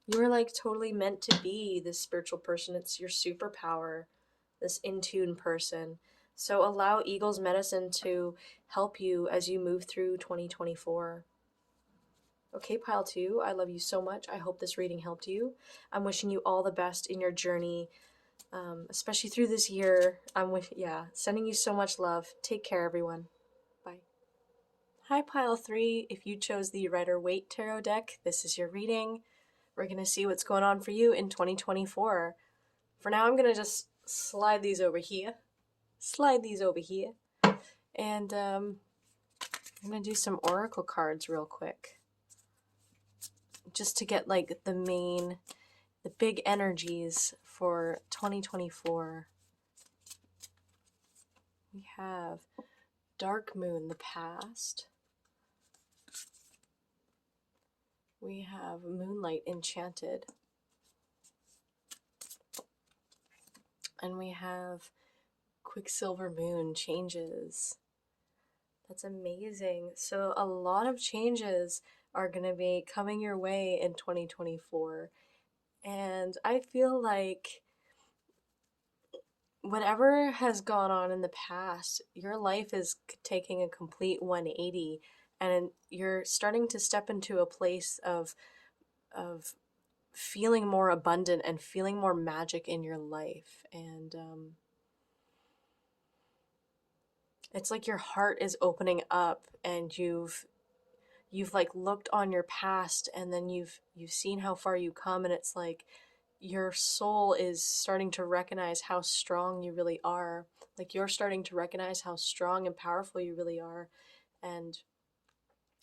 you are like totally meant to be this spiritual person. It's your superpower, this in-tune person. So allow Eagle's medicine to help you as you move through 2024. Okay, pile 2, I love you so much. I hope this reading helped you. I'm wishing you all the best in your journey, especially through this year. Sending you so much love. Take care, everyone. Bye. Hi, Pile 3. If you chose the Rider-Waite Tarot deck, this is your reading. We're going to see what's going on for you in 2024. For now, I'm going to just slide these over here. And I'm going to do some oracle cards real quick. Just to get like the big energies for 2024. We have Dark Moon, the past. We have Moonlight, Enchanted. And we have Quicksilver Moon, Changes. That's amazing. So a lot of changes are going to be coming your way in 2024. And I feel like whatever has gone on in the past, your life is taking a complete 180, and you're starting to step into a place of feeling more abundant and feeling more magic in your life. And it's like your heart is opening up, and you've like looked on your past, and then you've seen how far you come, and it's like your soul is starting to recognize how strong you really are. Like you're starting to recognize how strong and powerful you really are, and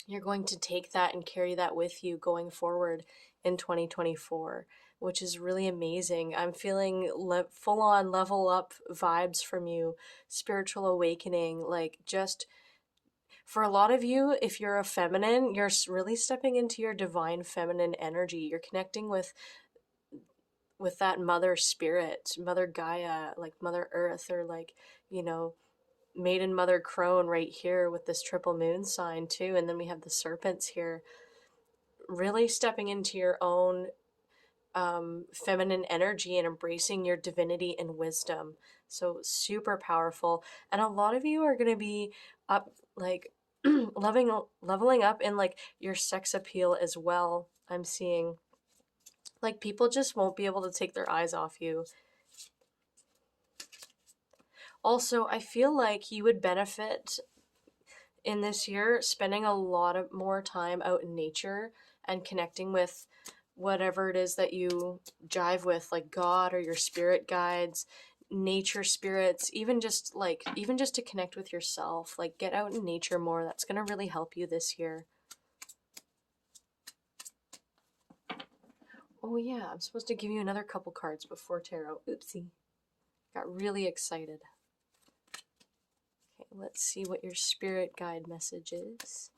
you're going to take that and carry that with you going forward in 2024, which is really amazing. I'm feeling full on level up vibes from you, spiritual awakening, like just for a lot of you, if you're a feminine, you're really stepping into your divine feminine energy. You're connecting with that mother spirit, Mother Gaia, like Mother Earth, or like, you know, Maiden Mother Crone right here with this triple moon sign too. And then we have the serpents here. Really stepping into your own feminine energy and embracing your divinity and wisdom. So super powerful. And a lot of you are going to be up, like leveling up in like your sex appeal as well. I'm seeing like people just won't be able to take their eyes off you. Also, I feel like you would benefit in this year spending a lot of more time out in nature and connecting with whatever it is that you jive with, like God or your spirit guides, nature spirits, even just to connect with yourself. Like get out in nature more. That's going to really help you this year. Oh yeah, I'm supposed to give you another couple cards before tarot. Oopsie. Got really excited. Okay, let's see what your spirit guide message is.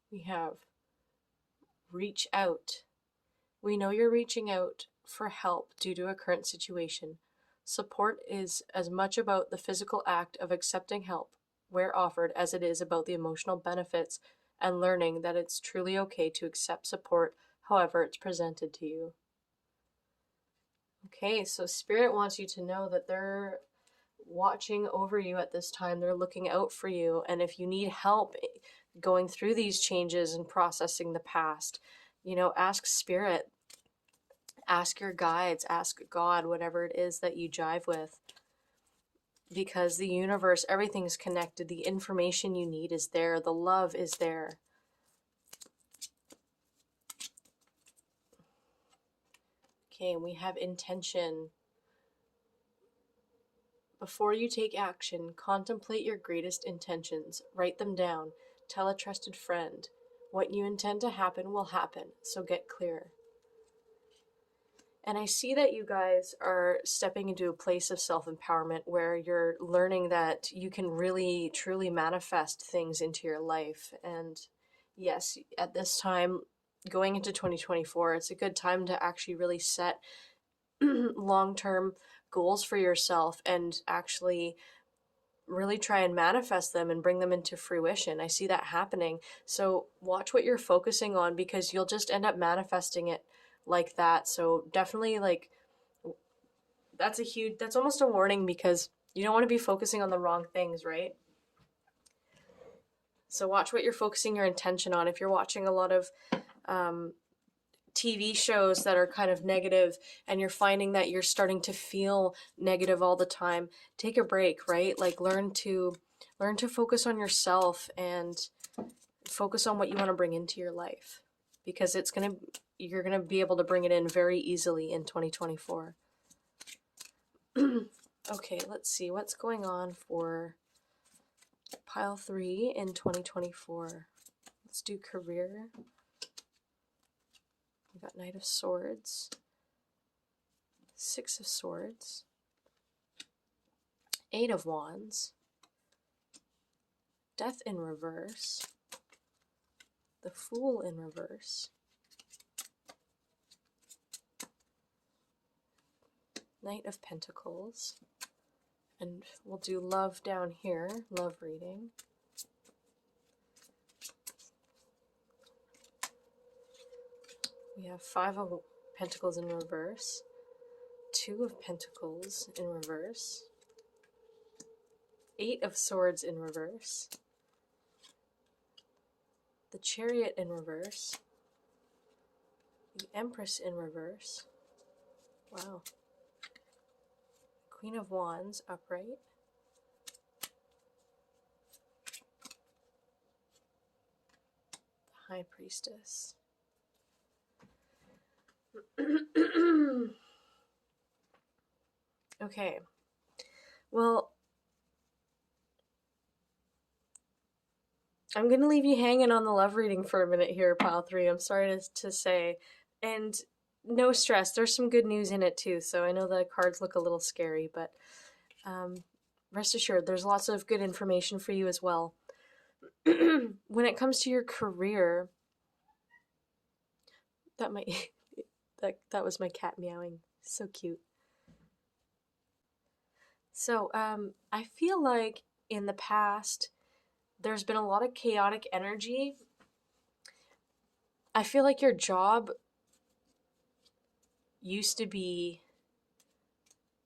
We have reach out. We know you're reaching out for help due to a current situation. Support is as much about the physical act of accepting help where offered as it is about the emotional benefits and learning that it's truly okay to accept support however it's presented to you. Okay, so Spirit wants you to know that they're watching over you at this time. They're looking out for you. And if you need help going through these changes and processing the past, you know, ask Spirit, ask your guides, ask God, whatever it is that you jive with. Because the universe, everything's connected. The information you need is there. The love is there. Okay, we have intention. Before you take action, contemplate your greatest intentions. Write them down. Tell a trusted friend. What you intend to happen will happen, so get clear. And I see that you guys are stepping into a place of self-empowerment where you're learning that you can really, truly manifest things into your life. And yes, at this time, going into 2024, it's a good time to actually really set long-term goals for yourself and actually really try and manifest them and bring them into fruition. I see that happening. So watch what you're focusing on, because you'll just end up manifesting it like that. So definitely, like, that's almost a warning, because you don't want to be focusing on the wrong things, right? So watch what you're focusing your intention on. If you're watching a lot of TV shows that are kind of negative and you're finding that you're starting to feel negative all the time, take a break, right? Like learn to Learn to focus on yourself and focus on what you want to bring into your life, because you're gonna be able to bring it in very easily in 2024. Okay, let's see what's going on for pile 3 in 2024. Let's do career. We got Knight of Swords, Six of Swords, Eight of Wands, Death in reverse, the Fool in reverse, Knight of Pentacles, and we'll do love down here, love reading. We have Five of Pentacles in reverse, Two of Pentacles in reverse, Eight of Swords in reverse, the Chariot in reverse, the Empress in reverse, wow, Queen of Wands upright, the High Priestess. Okay, well, I'm going to leave you hanging on the love reading for a minute here, pile 3. I'm sorry to say. And no stress. There's some good news in it too. So I know the cards look a little scary, but rest assured, there's lots of good information for you as well. When it comes to your career, that was my cat meowing. So cute. So I feel like in the past, there's been a lot of chaotic energy. I feel like your job used to be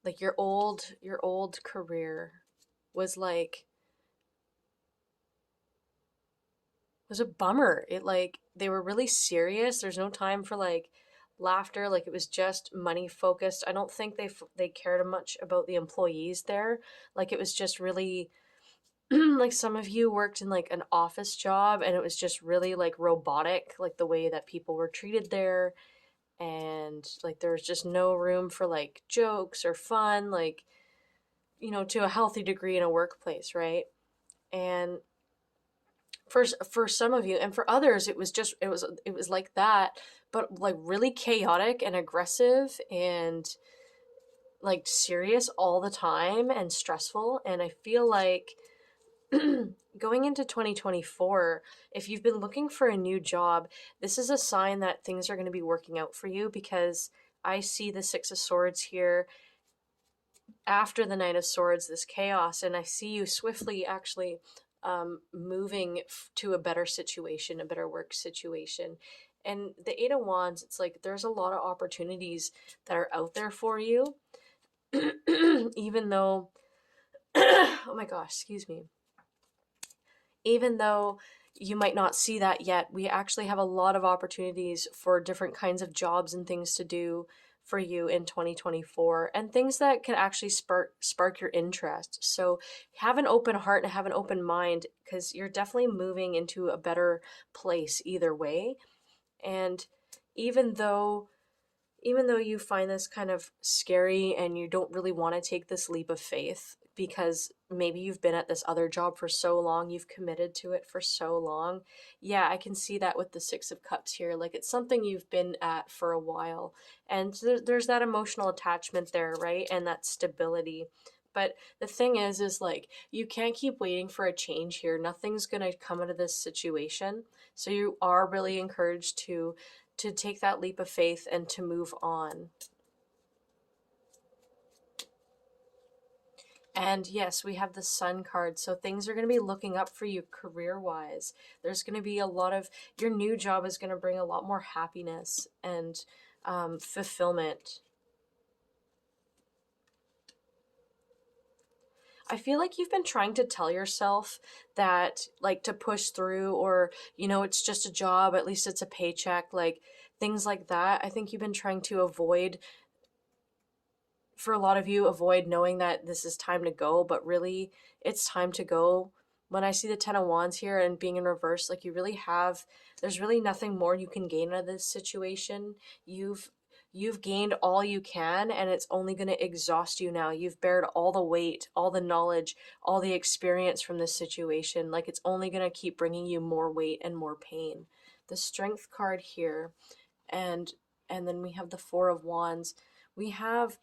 like your old career was a bummer. It like they were really serious. There's no time for like laughter. Like it was just money focused. I don't think they cared much about the employees there. Like it was just really like some of you worked in like an office job and it was just really like robotic, like the way that people were treated there, and like there was just no room for like jokes or fun, like, you know, to a healthy degree in a workplace, right? And for some of you and for others it was like that, but like really chaotic and aggressive and like serious all the time and stressful. And I feel like going into 2024, if you've been looking for a new job, this is a sign that things are going to be working out for you, because I see the Six of Swords here after the Knight of Swords, this chaos, and I see you swiftly actually moving to a better situation, a better work situation. And the Eight of Wands, it's like there's a lot of opportunities that are out there for you, even though, oh my gosh, excuse me. Even though you might not see that yet, we actually have a lot of opportunities for different kinds of jobs and things to do for you in 2024, and things that can actually spark your interest. So have an open heart and have an open mind, because you're definitely moving into a better place either way. And even though you find this kind of scary and you don't really want to take this leap of faith, because maybe you've been at this other job for so long, you've committed to it for so long. Yeah, I can see that with the Six of Cups here. Like it's something you've been at for a while. And there's that emotional attachment there, right? And that stability. But the thing is like, you can't keep waiting for a change here. Nothing's going to come out of this situation. So you are really encouraged to take that leap of faith and to move on. And yes, we have the Sun card. So things are going to be looking up for you career-wise. There's going to be a lot of, your new job is going to bring a lot more happiness and fulfillment. I feel like you've been trying to tell yourself that, like, to push through, or, you know, it's just a job, at least it's a paycheck, like things like that. I think you've been trying to avoid, for a lot of you, avoid knowing that this is time to go, but really it's time to go. when I see the Ten of Wands here and being in reverse, like there's really nothing more you can gain out of this situation. You've gained all you can, and it's only going to exhaust you now. You've bared all the weight, all the knowledge, all the experience from this situation. Like, it's only going to keep bringing you more weight and more pain. The Strength card here, and then we have the Four of Wands. We have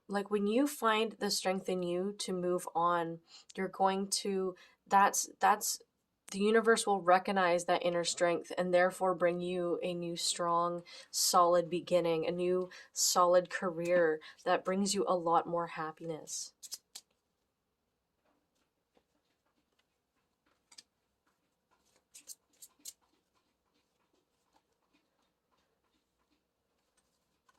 like, when you find the strength in you to move on, you're going to, that's the universe will recognize that inner strength and therefore bring you a new strong, solid beginning, a new solid career that brings you a lot more happiness.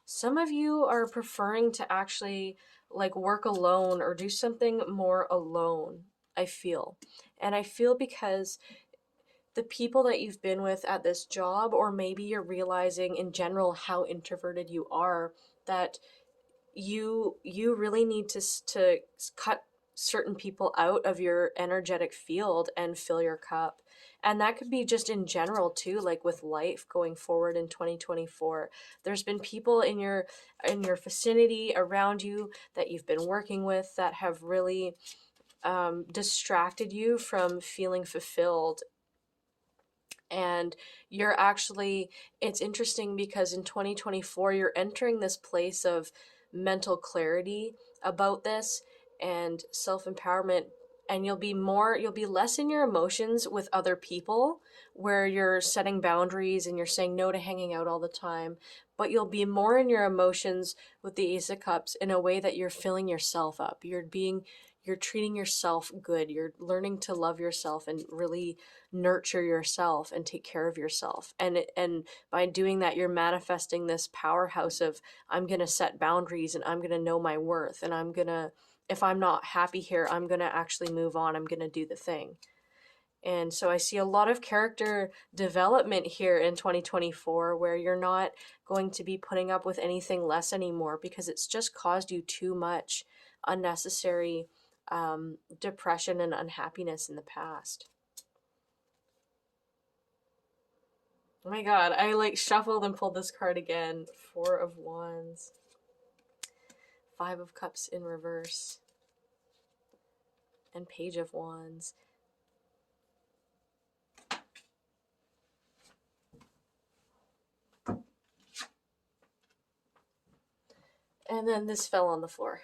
Some of you are preferring to actually like work alone or do something more alone, I feel. And I feel because the people that you've been with at this job, or maybe you're realizing in general how introverted you are, that you really need to cut certain people out of your energetic field and fill your cup. And that could be just in general too, like with life going forward in 2024. There's been people in your vicinity around you that you've been working with that have really distracted you from feeling fulfilled. And you're actually, it's interesting because in 2024 you're entering this place of mental clarity about this and self-empowerment, and you'll be less in your emotions with other people, where you're setting boundaries and you're saying no to hanging out all the time, but you'll be more in your emotions with the Ace of Cups in a way that you're filling yourself up. You're treating yourself good. You're learning to love yourself and really nurture yourself and take care of yourself. And by doing that, you're manifesting this powerhouse of, I'm going to set boundaries and I'm going to know my worth, and I'm going to, if I'm not happy here, I'm going to actually move on. I'm going to do the thing. And so I see a lot of character development here in 2024, where you're not going to be putting up with anything less anymore, because it's just caused you too much unnecessary depression and unhappiness in the past. Oh my god, I like shuffled and pulled this card again. Four of Wands. Five of Cups in reverse. And Page of Wands. And then this fell on the floor.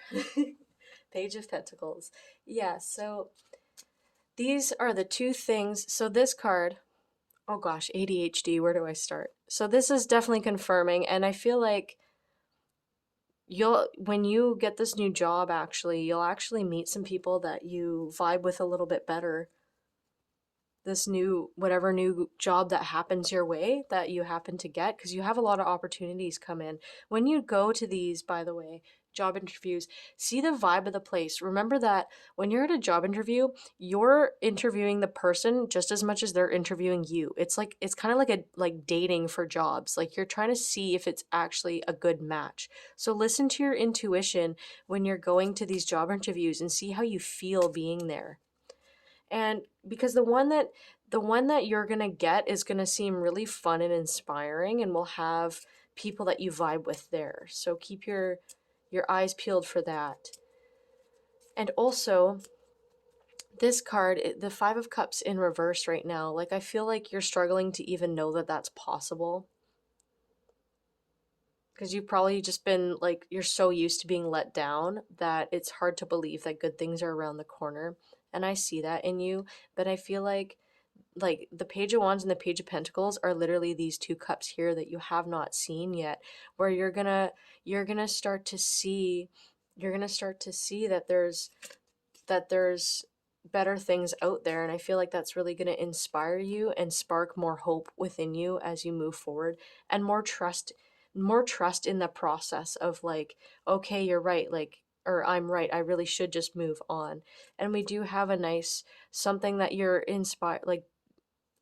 Page of Pentacles. Yeah, so these are the two things. So this card, oh gosh, ADHD, where do I start? So this is definitely confirming, and I feel like when you get this new job, you'll actually meet some people that you vibe with a little bit better. This whatever new job that happens your way that you happen to get, because you have a lot of opportunities come in. When you go to these, by the way, job interviews, see the vibe of the place. Remember that when you're at a job interview, you're interviewing the person just as much as they're interviewing you. It's kind of like dating for jobs. Like, you're trying to see if it's actually a good match. So listen to your intuition when you're going to these job interviews and see how you feel being there. And because the one that you're going to get is going to seem really fun and inspiring, and will have people that you vibe with there. So keep your eyes peeled for that. And also, this card, the Five of Cups in reverse right now, like, I feel like you're struggling to even know that that's possible. Because you've probably just been like, you're so used to being let down that it's hard to believe that good things are around the corner. And I see that in you, but I feel like the Page of Wands and the Page of Pentacles are literally these two cups here that you have not seen yet, where you're gonna start to see that there's better things out there. And I feel like that's really going to inspire you and spark more hope within you as you move forward, and more trust in the process of like, okay, you're right, like, or I'm right, I really should just move on. And we do have a nice something that you're inspired, like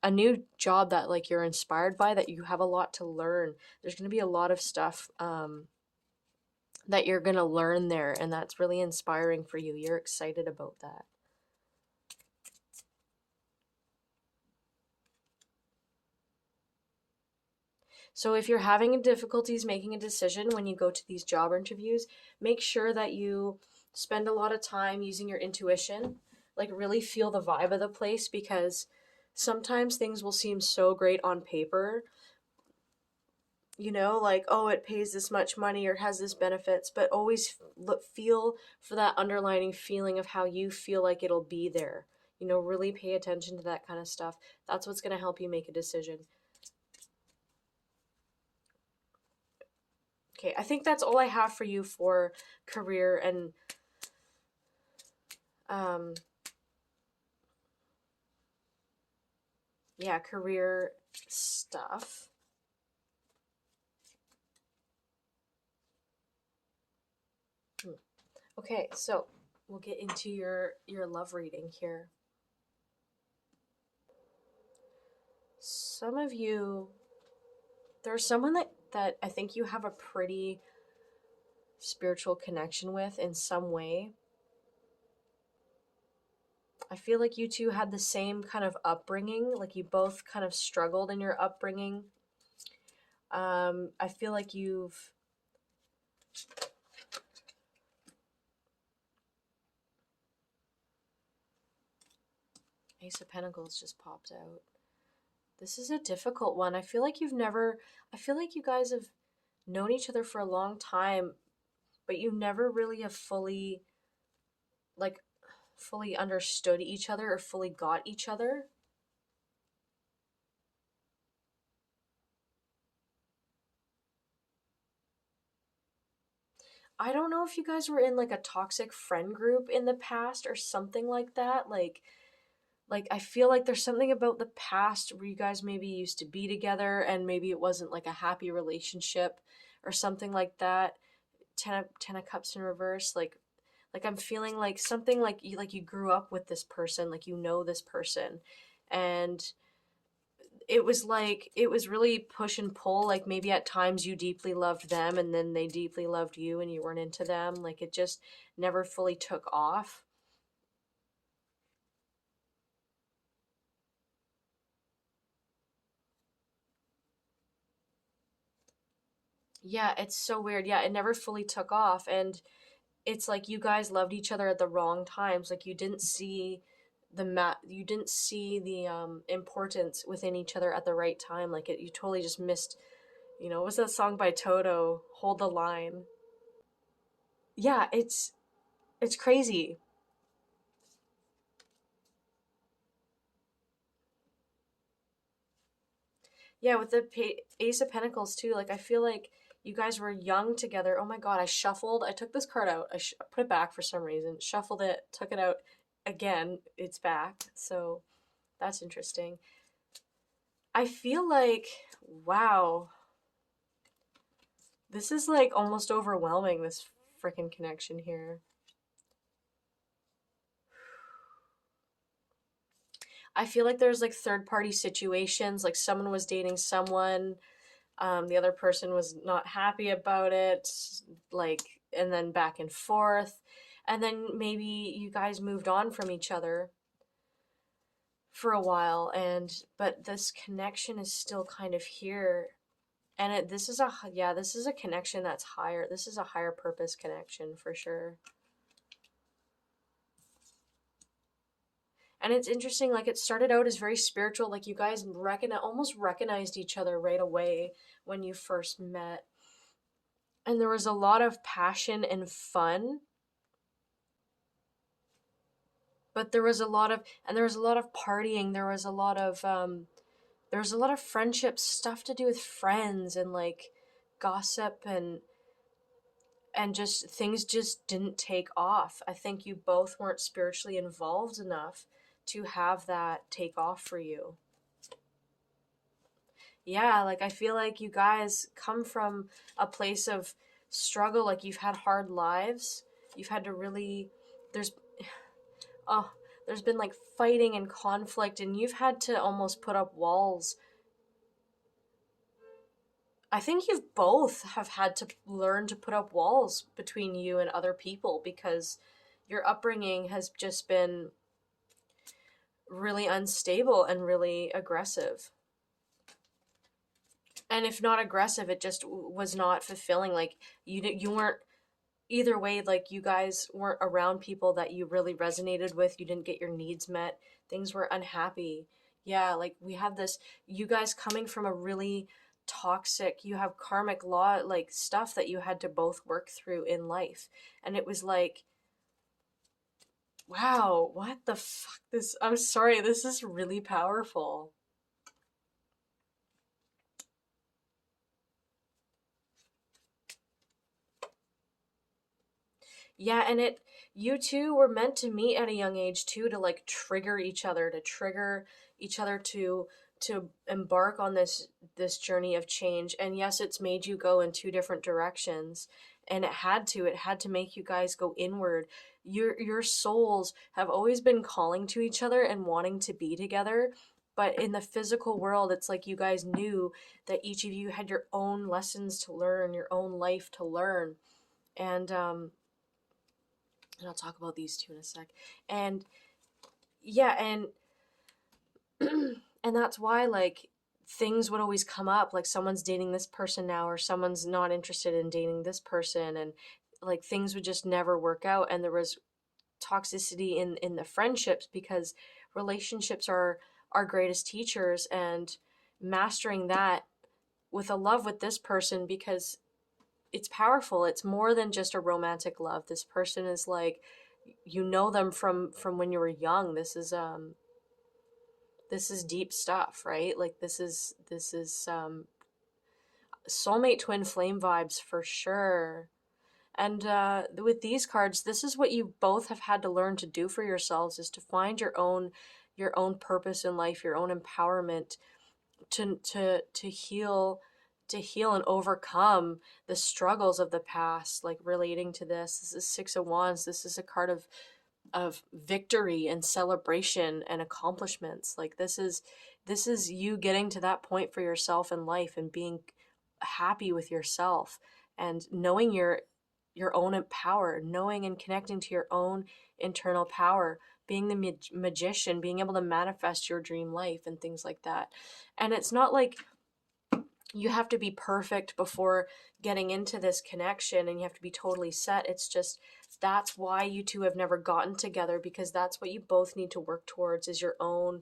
a new job that like you're inspired by, that you have a lot to learn. There's going to be a lot of stuff that you're going to learn there, and that's really inspiring for you. You're excited about that. So if you're having difficulties making a decision when you go to these job interviews, make sure that you spend a lot of time using your intuition, like really feel the vibe of the place, because sometimes things will seem so great on paper, you know, like, oh, it pays this much money or it has this benefits, but always feel for that underlining feeling of how you feel like it'll be there. You know, really pay attention to that kind of stuff. That's what's going to help you make a decision. Okay, I think that's all I have for you for career and um yeah, career stuff. Okay, so we'll get into your love reading here. Some of you, there's someone that I think you have a pretty spiritual connection with in some way. I feel like you two had the same kind of upbringing, like you both kind of struggled in your upbringing. I feel like you've Ace of Pentacles just popped out. This is a difficult one. I feel like I feel like you guys have known each other for a long time, but you never really have like, fully understood each other or fully got each other. I don't know if you guys were in like a toxic friend group in the past or something like that. Like I feel like there's something about the past where you guys maybe used to be together and maybe it wasn't like a happy relationship or something like that. Ten of Cups in reverse, like I'm feeling like something like you grew up with this person, like you know this person, and it was really push and pull. Like maybe at times you deeply loved them and then they deeply loved you and you weren't into them. Like it just never fully took off. Yeah, it's so weird. Yeah, it never fully took off, and it's like you guys loved each other at the wrong times. Like you didn't see the importance within each other at the right time. Like you totally just missed. You know, what's that song by Toto? Hold the line. Yeah, it's crazy. Yeah, with the Ace of Pentacles too. Like I feel like you guys were young together. Oh my God, I shuffled. I took this card out. Put it back for some reason. Shuffled it, took it out again. It's back. So that's interesting. I feel like, wow, this is like almost overwhelming, this freaking connection here. I feel like there's like third party situations, like someone was dating someone, the other person was not happy about it, like, and then back and forth. And then maybe you guys moved on from each other for a while, but this connection is still kind of here. And this is a connection that's higher. This is a higher purpose connection for sure. And it's interesting, like it started out as very spiritual, like you guys almost recognized each other right away when you first met. And there was a lot of passion and fun, but there was a lot of partying, there was a lot of friendship stuff to do with friends and like gossip and just things just didn't take off. I think you both weren't spiritually involved enough to have that take off for you. Yeah, like I feel like you guys come from a place of struggle, like you've had hard lives. You've had to really there's oh, there's been like fighting and conflict and you've had to almost put up walls I think you've both have had to learn to put up walls between you and other people because your upbringing has just been really unstable and really aggressive. And if not aggressive, it just was not fulfilling. Like you weren't, either way, like you guys weren't around people that you really resonated with. You didn't get your needs met. Things were unhappy. Yeah, like we have this, you guys coming from a really toxic, you have karmic law, like stuff that you had to both work through in life. And it was like, wow, what the fuck? This, I'm sorry, this is really powerful. Yeah, and it, you two were meant to meet at a young age too, to like trigger each other, to trigger each other to embark on this journey of change. And yes, it's made you go in two different directions, and it had to make you guys go inward. Your souls have always been calling to each other and wanting to be together. But in the physical world, it's like you guys knew that each of you had your own lessons to learn, your own life to learn. And I'll talk about these two in a sec. And yeah, and and that's why like things would always come up, like someone's dating this person now, or someone's not interested in dating this person, and like things would just never work out. And there was toxicity in the friendships, because relationships are our greatest teachers, and mastering that with a love with this person, because it's powerful. It's more than just a romantic love. This person is like, you know them from when you were young. This is deep stuff, right? Like this is soulmate twin flame vibes for sure. And with these cards, this is what you both have had to learn to do for yourselves, is to find your own purpose in life, your own empowerment, to heal and overcome the struggles of the past. Like relating to this is Six of Wands. This is a card of victory and celebration and accomplishments. Like this is you getting to that point for yourself in life and being happy with yourself, and knowing your own power, knowing and connecting to your own internal power, being the magician, being able to manifest your dream life and things like that. And it's not like you have to be perfect before getting into this connection and you have to be totally set. It's just, that's why you two have never gotten together, because that's what you both need to work towards, is your own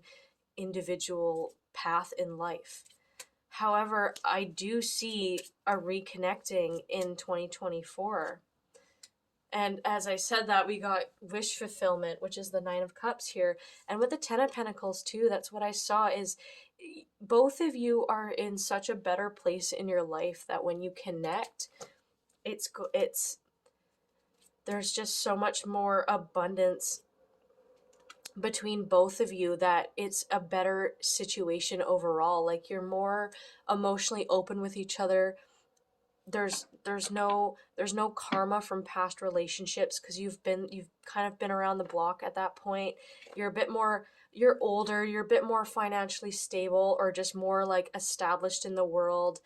individual path in life. However, I do see a reconnecting in 2024. And as I said that, we got wish fulfillment, which is the Nine of Cups here. And with the Ten of Pentacles too, that's what I saw, is both of you are in such a better place in your life that when you connect, it's there's just so much more abundance between both of you, that it's a better situation overall. Like you're more emotionally open with each other. There's no karma from past relationships, because you've kind of been around the block at that point. You're a bit more, you're older, you're a bit more financially stable, or just more like established in the world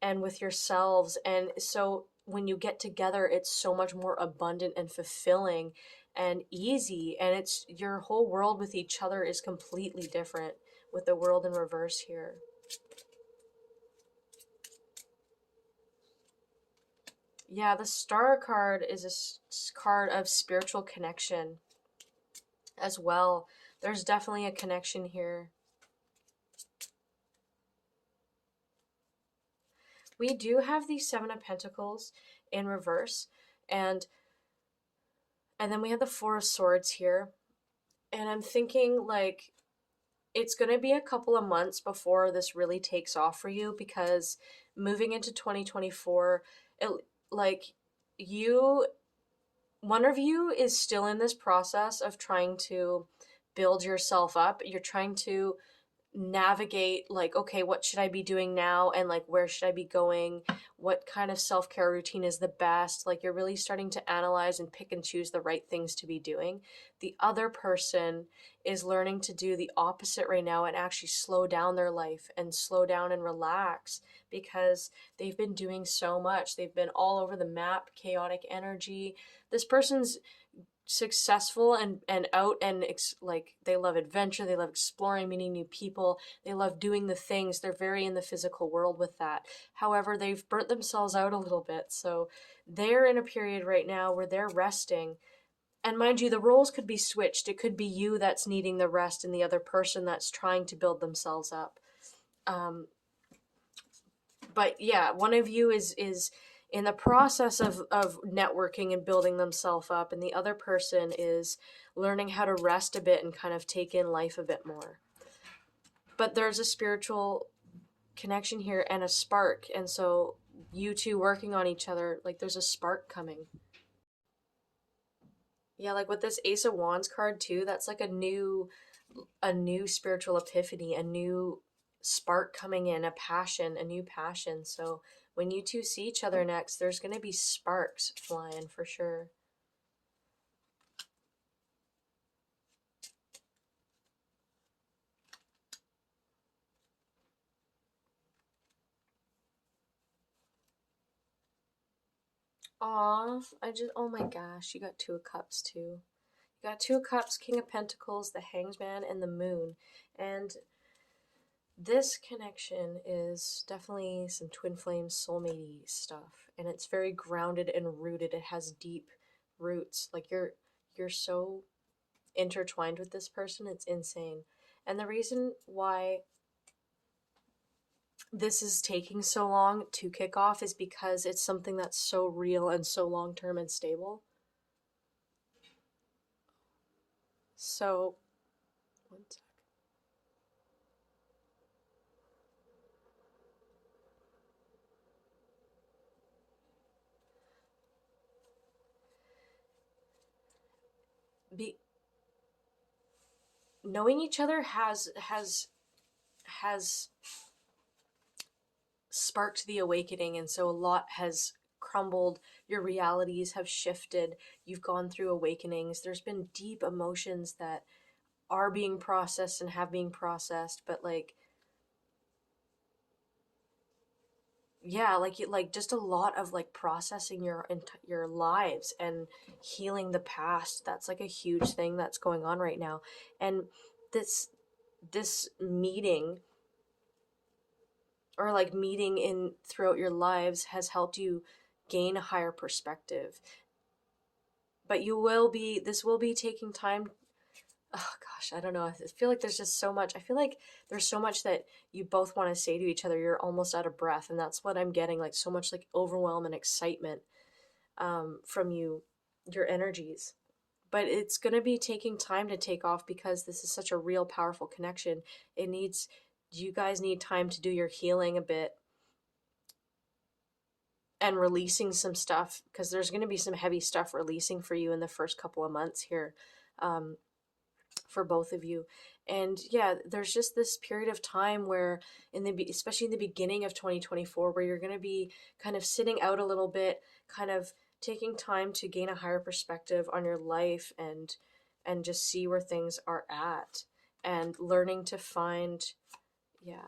and with yourselves. And so when you get together, it's so much more abundant and fulfilling and easy, and it's your whole world with each other is completely different, with the world in reverse here. Yeah, the Star card is a card of spiritual connection as well. There's definitely a connection here. We do have the Seven of Pentacles in reverse, and then we have the Four of Swords here. And I'm thinking like it's going to be a couple of months before this really takes off for you, because moving into 2024, it, like you, one of you is still in this process of trying to build yourself up. You're trying to navigate, like, okay, what should I be doing now, and like where should I be going, what kind of self-care routine is the best. Like, you're really starting to analyze and pick and choose the right things to be doing. The other person is learning to do the opposite right now and actually slow down their life and slow down and relax, because they've been doing so much. They've been all over the map, chaotic energy. This person's successful and out and like, they love adventure, they love exploring, meeting new people, they love doing the things. They're very in the physical world with that. However, they've burnt themselves out a little bit, so they're in a period right now where they're resting. And mind you, the roles could be switched. It could be you that's needing the rest and the other person that's trying to build themselves up. But yeah, one of you is in the process of networking and building themselves up, and the other person is learning how to rest a bit and kind of take in life a bit more. But there's a spiritual connection here and a spark, and so you two working on each other, like, there's a spark coming. Yeah, like with this Ace of Wands card too, that's like a new spiritual epiphany, a new spark coming in, a passion, a new passion. So when you two see each other next, there's going to be sparks flying for sure. Aw, oh my gosh, you got Two of Cups too. You got Two of Cups, King of Pentacles, the Hangman, and the Moon. And this connection is definitely some twin flame soulmate-y stuff, and it's very grounded and rooted. It has deep roots. Like, you're so intertwined with this person, it's insane. And the reason why this is taking so long to kick off is because it's something that's so real and so long-term and stable. So, one sec. Knowing each other has sparked the awakening, and so a lot has crumbled. Your realities have shifted. You've gone through awakenings. There's been deep emotions that are being processed and have been processed, but like, yeah, like just a lot of like processing your lives and healing the past. That's like a huge thing that's going on right now. And this meeting, or like meeting in throughout your lives, has helped you gain a higher perspective. But this will be taking time. Oh gosh, I don't know. I feel like there's just so much. I feel like there's so much that you both want to say to each other. You're almost out of breath, and that's what I'm getting. Like, so much like overwhelm and excitement from your energies. But it's gonna be taking time to take off, because this is such a real, powerful connection. You guys need time to do your healing a bit and releasing some stuff, because there's going to be some heavy stuff releasing for you in the first couple of months here, for both of you. And yeah, there's just this period of time where especially in the beginning of 2024, where you're going to be kind of sitting out a little bit, kind of taking time to gain a higher perspective on your life, and just see where things are at, and learning to find, yeah.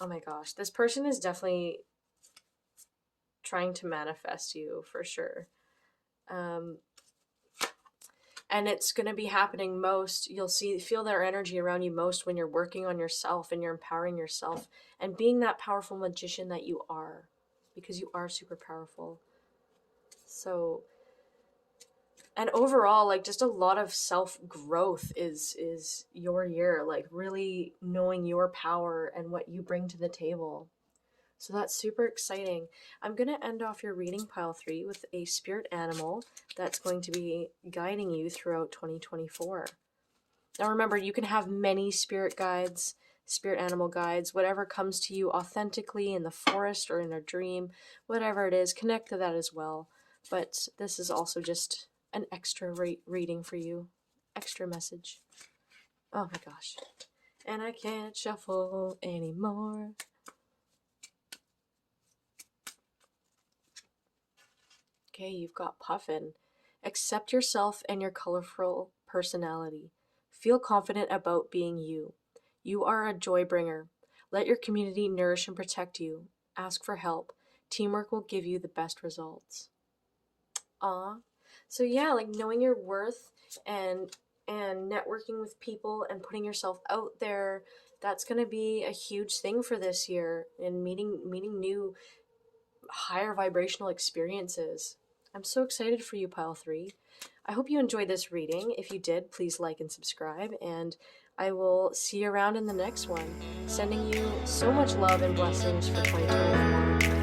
Oh my gosh, this person is definitely trying to manifest you for sure. And it's going to be happening most, feel their energy around you most when you're working on yourself and you're empowering yourself and being that powerful magician that you are, because you are super powerful. So, and overall, like, just a lot of self-growth is your year, like really knowing your power and what you bring to the table. So that's super exciting. I'm going to end off your reading pile 3 with a spirit animal that's going to be guiding you throughout 2024. Now remember, you can have many spirit guides, spirit animal guides, whatever comes to you authentically in the forest or in a dream, whatever it is, connect to that as well. But this is also just an extra reading for you, extra message. Oh my gosh. and I can't shuffle anymore. Okay, you've got Puffin. Accept yourself and your colorful personality. Feel confident about being you. You are a joy bringer. Let your community nourish and protect you. Ask for help. Teamwork will give you the best results. Aw. So yeah, like knowing your worth and networking with people and putting yourself out there, that's going to be a huge thing for this year, and meeting new higher vibrational experiences. I'm so excited for you, Pile 3. I hope you enjoyed this reading. If you did, please like and subscribe, and I will see you around in the next one. Sending you so much love and blessings for 2024.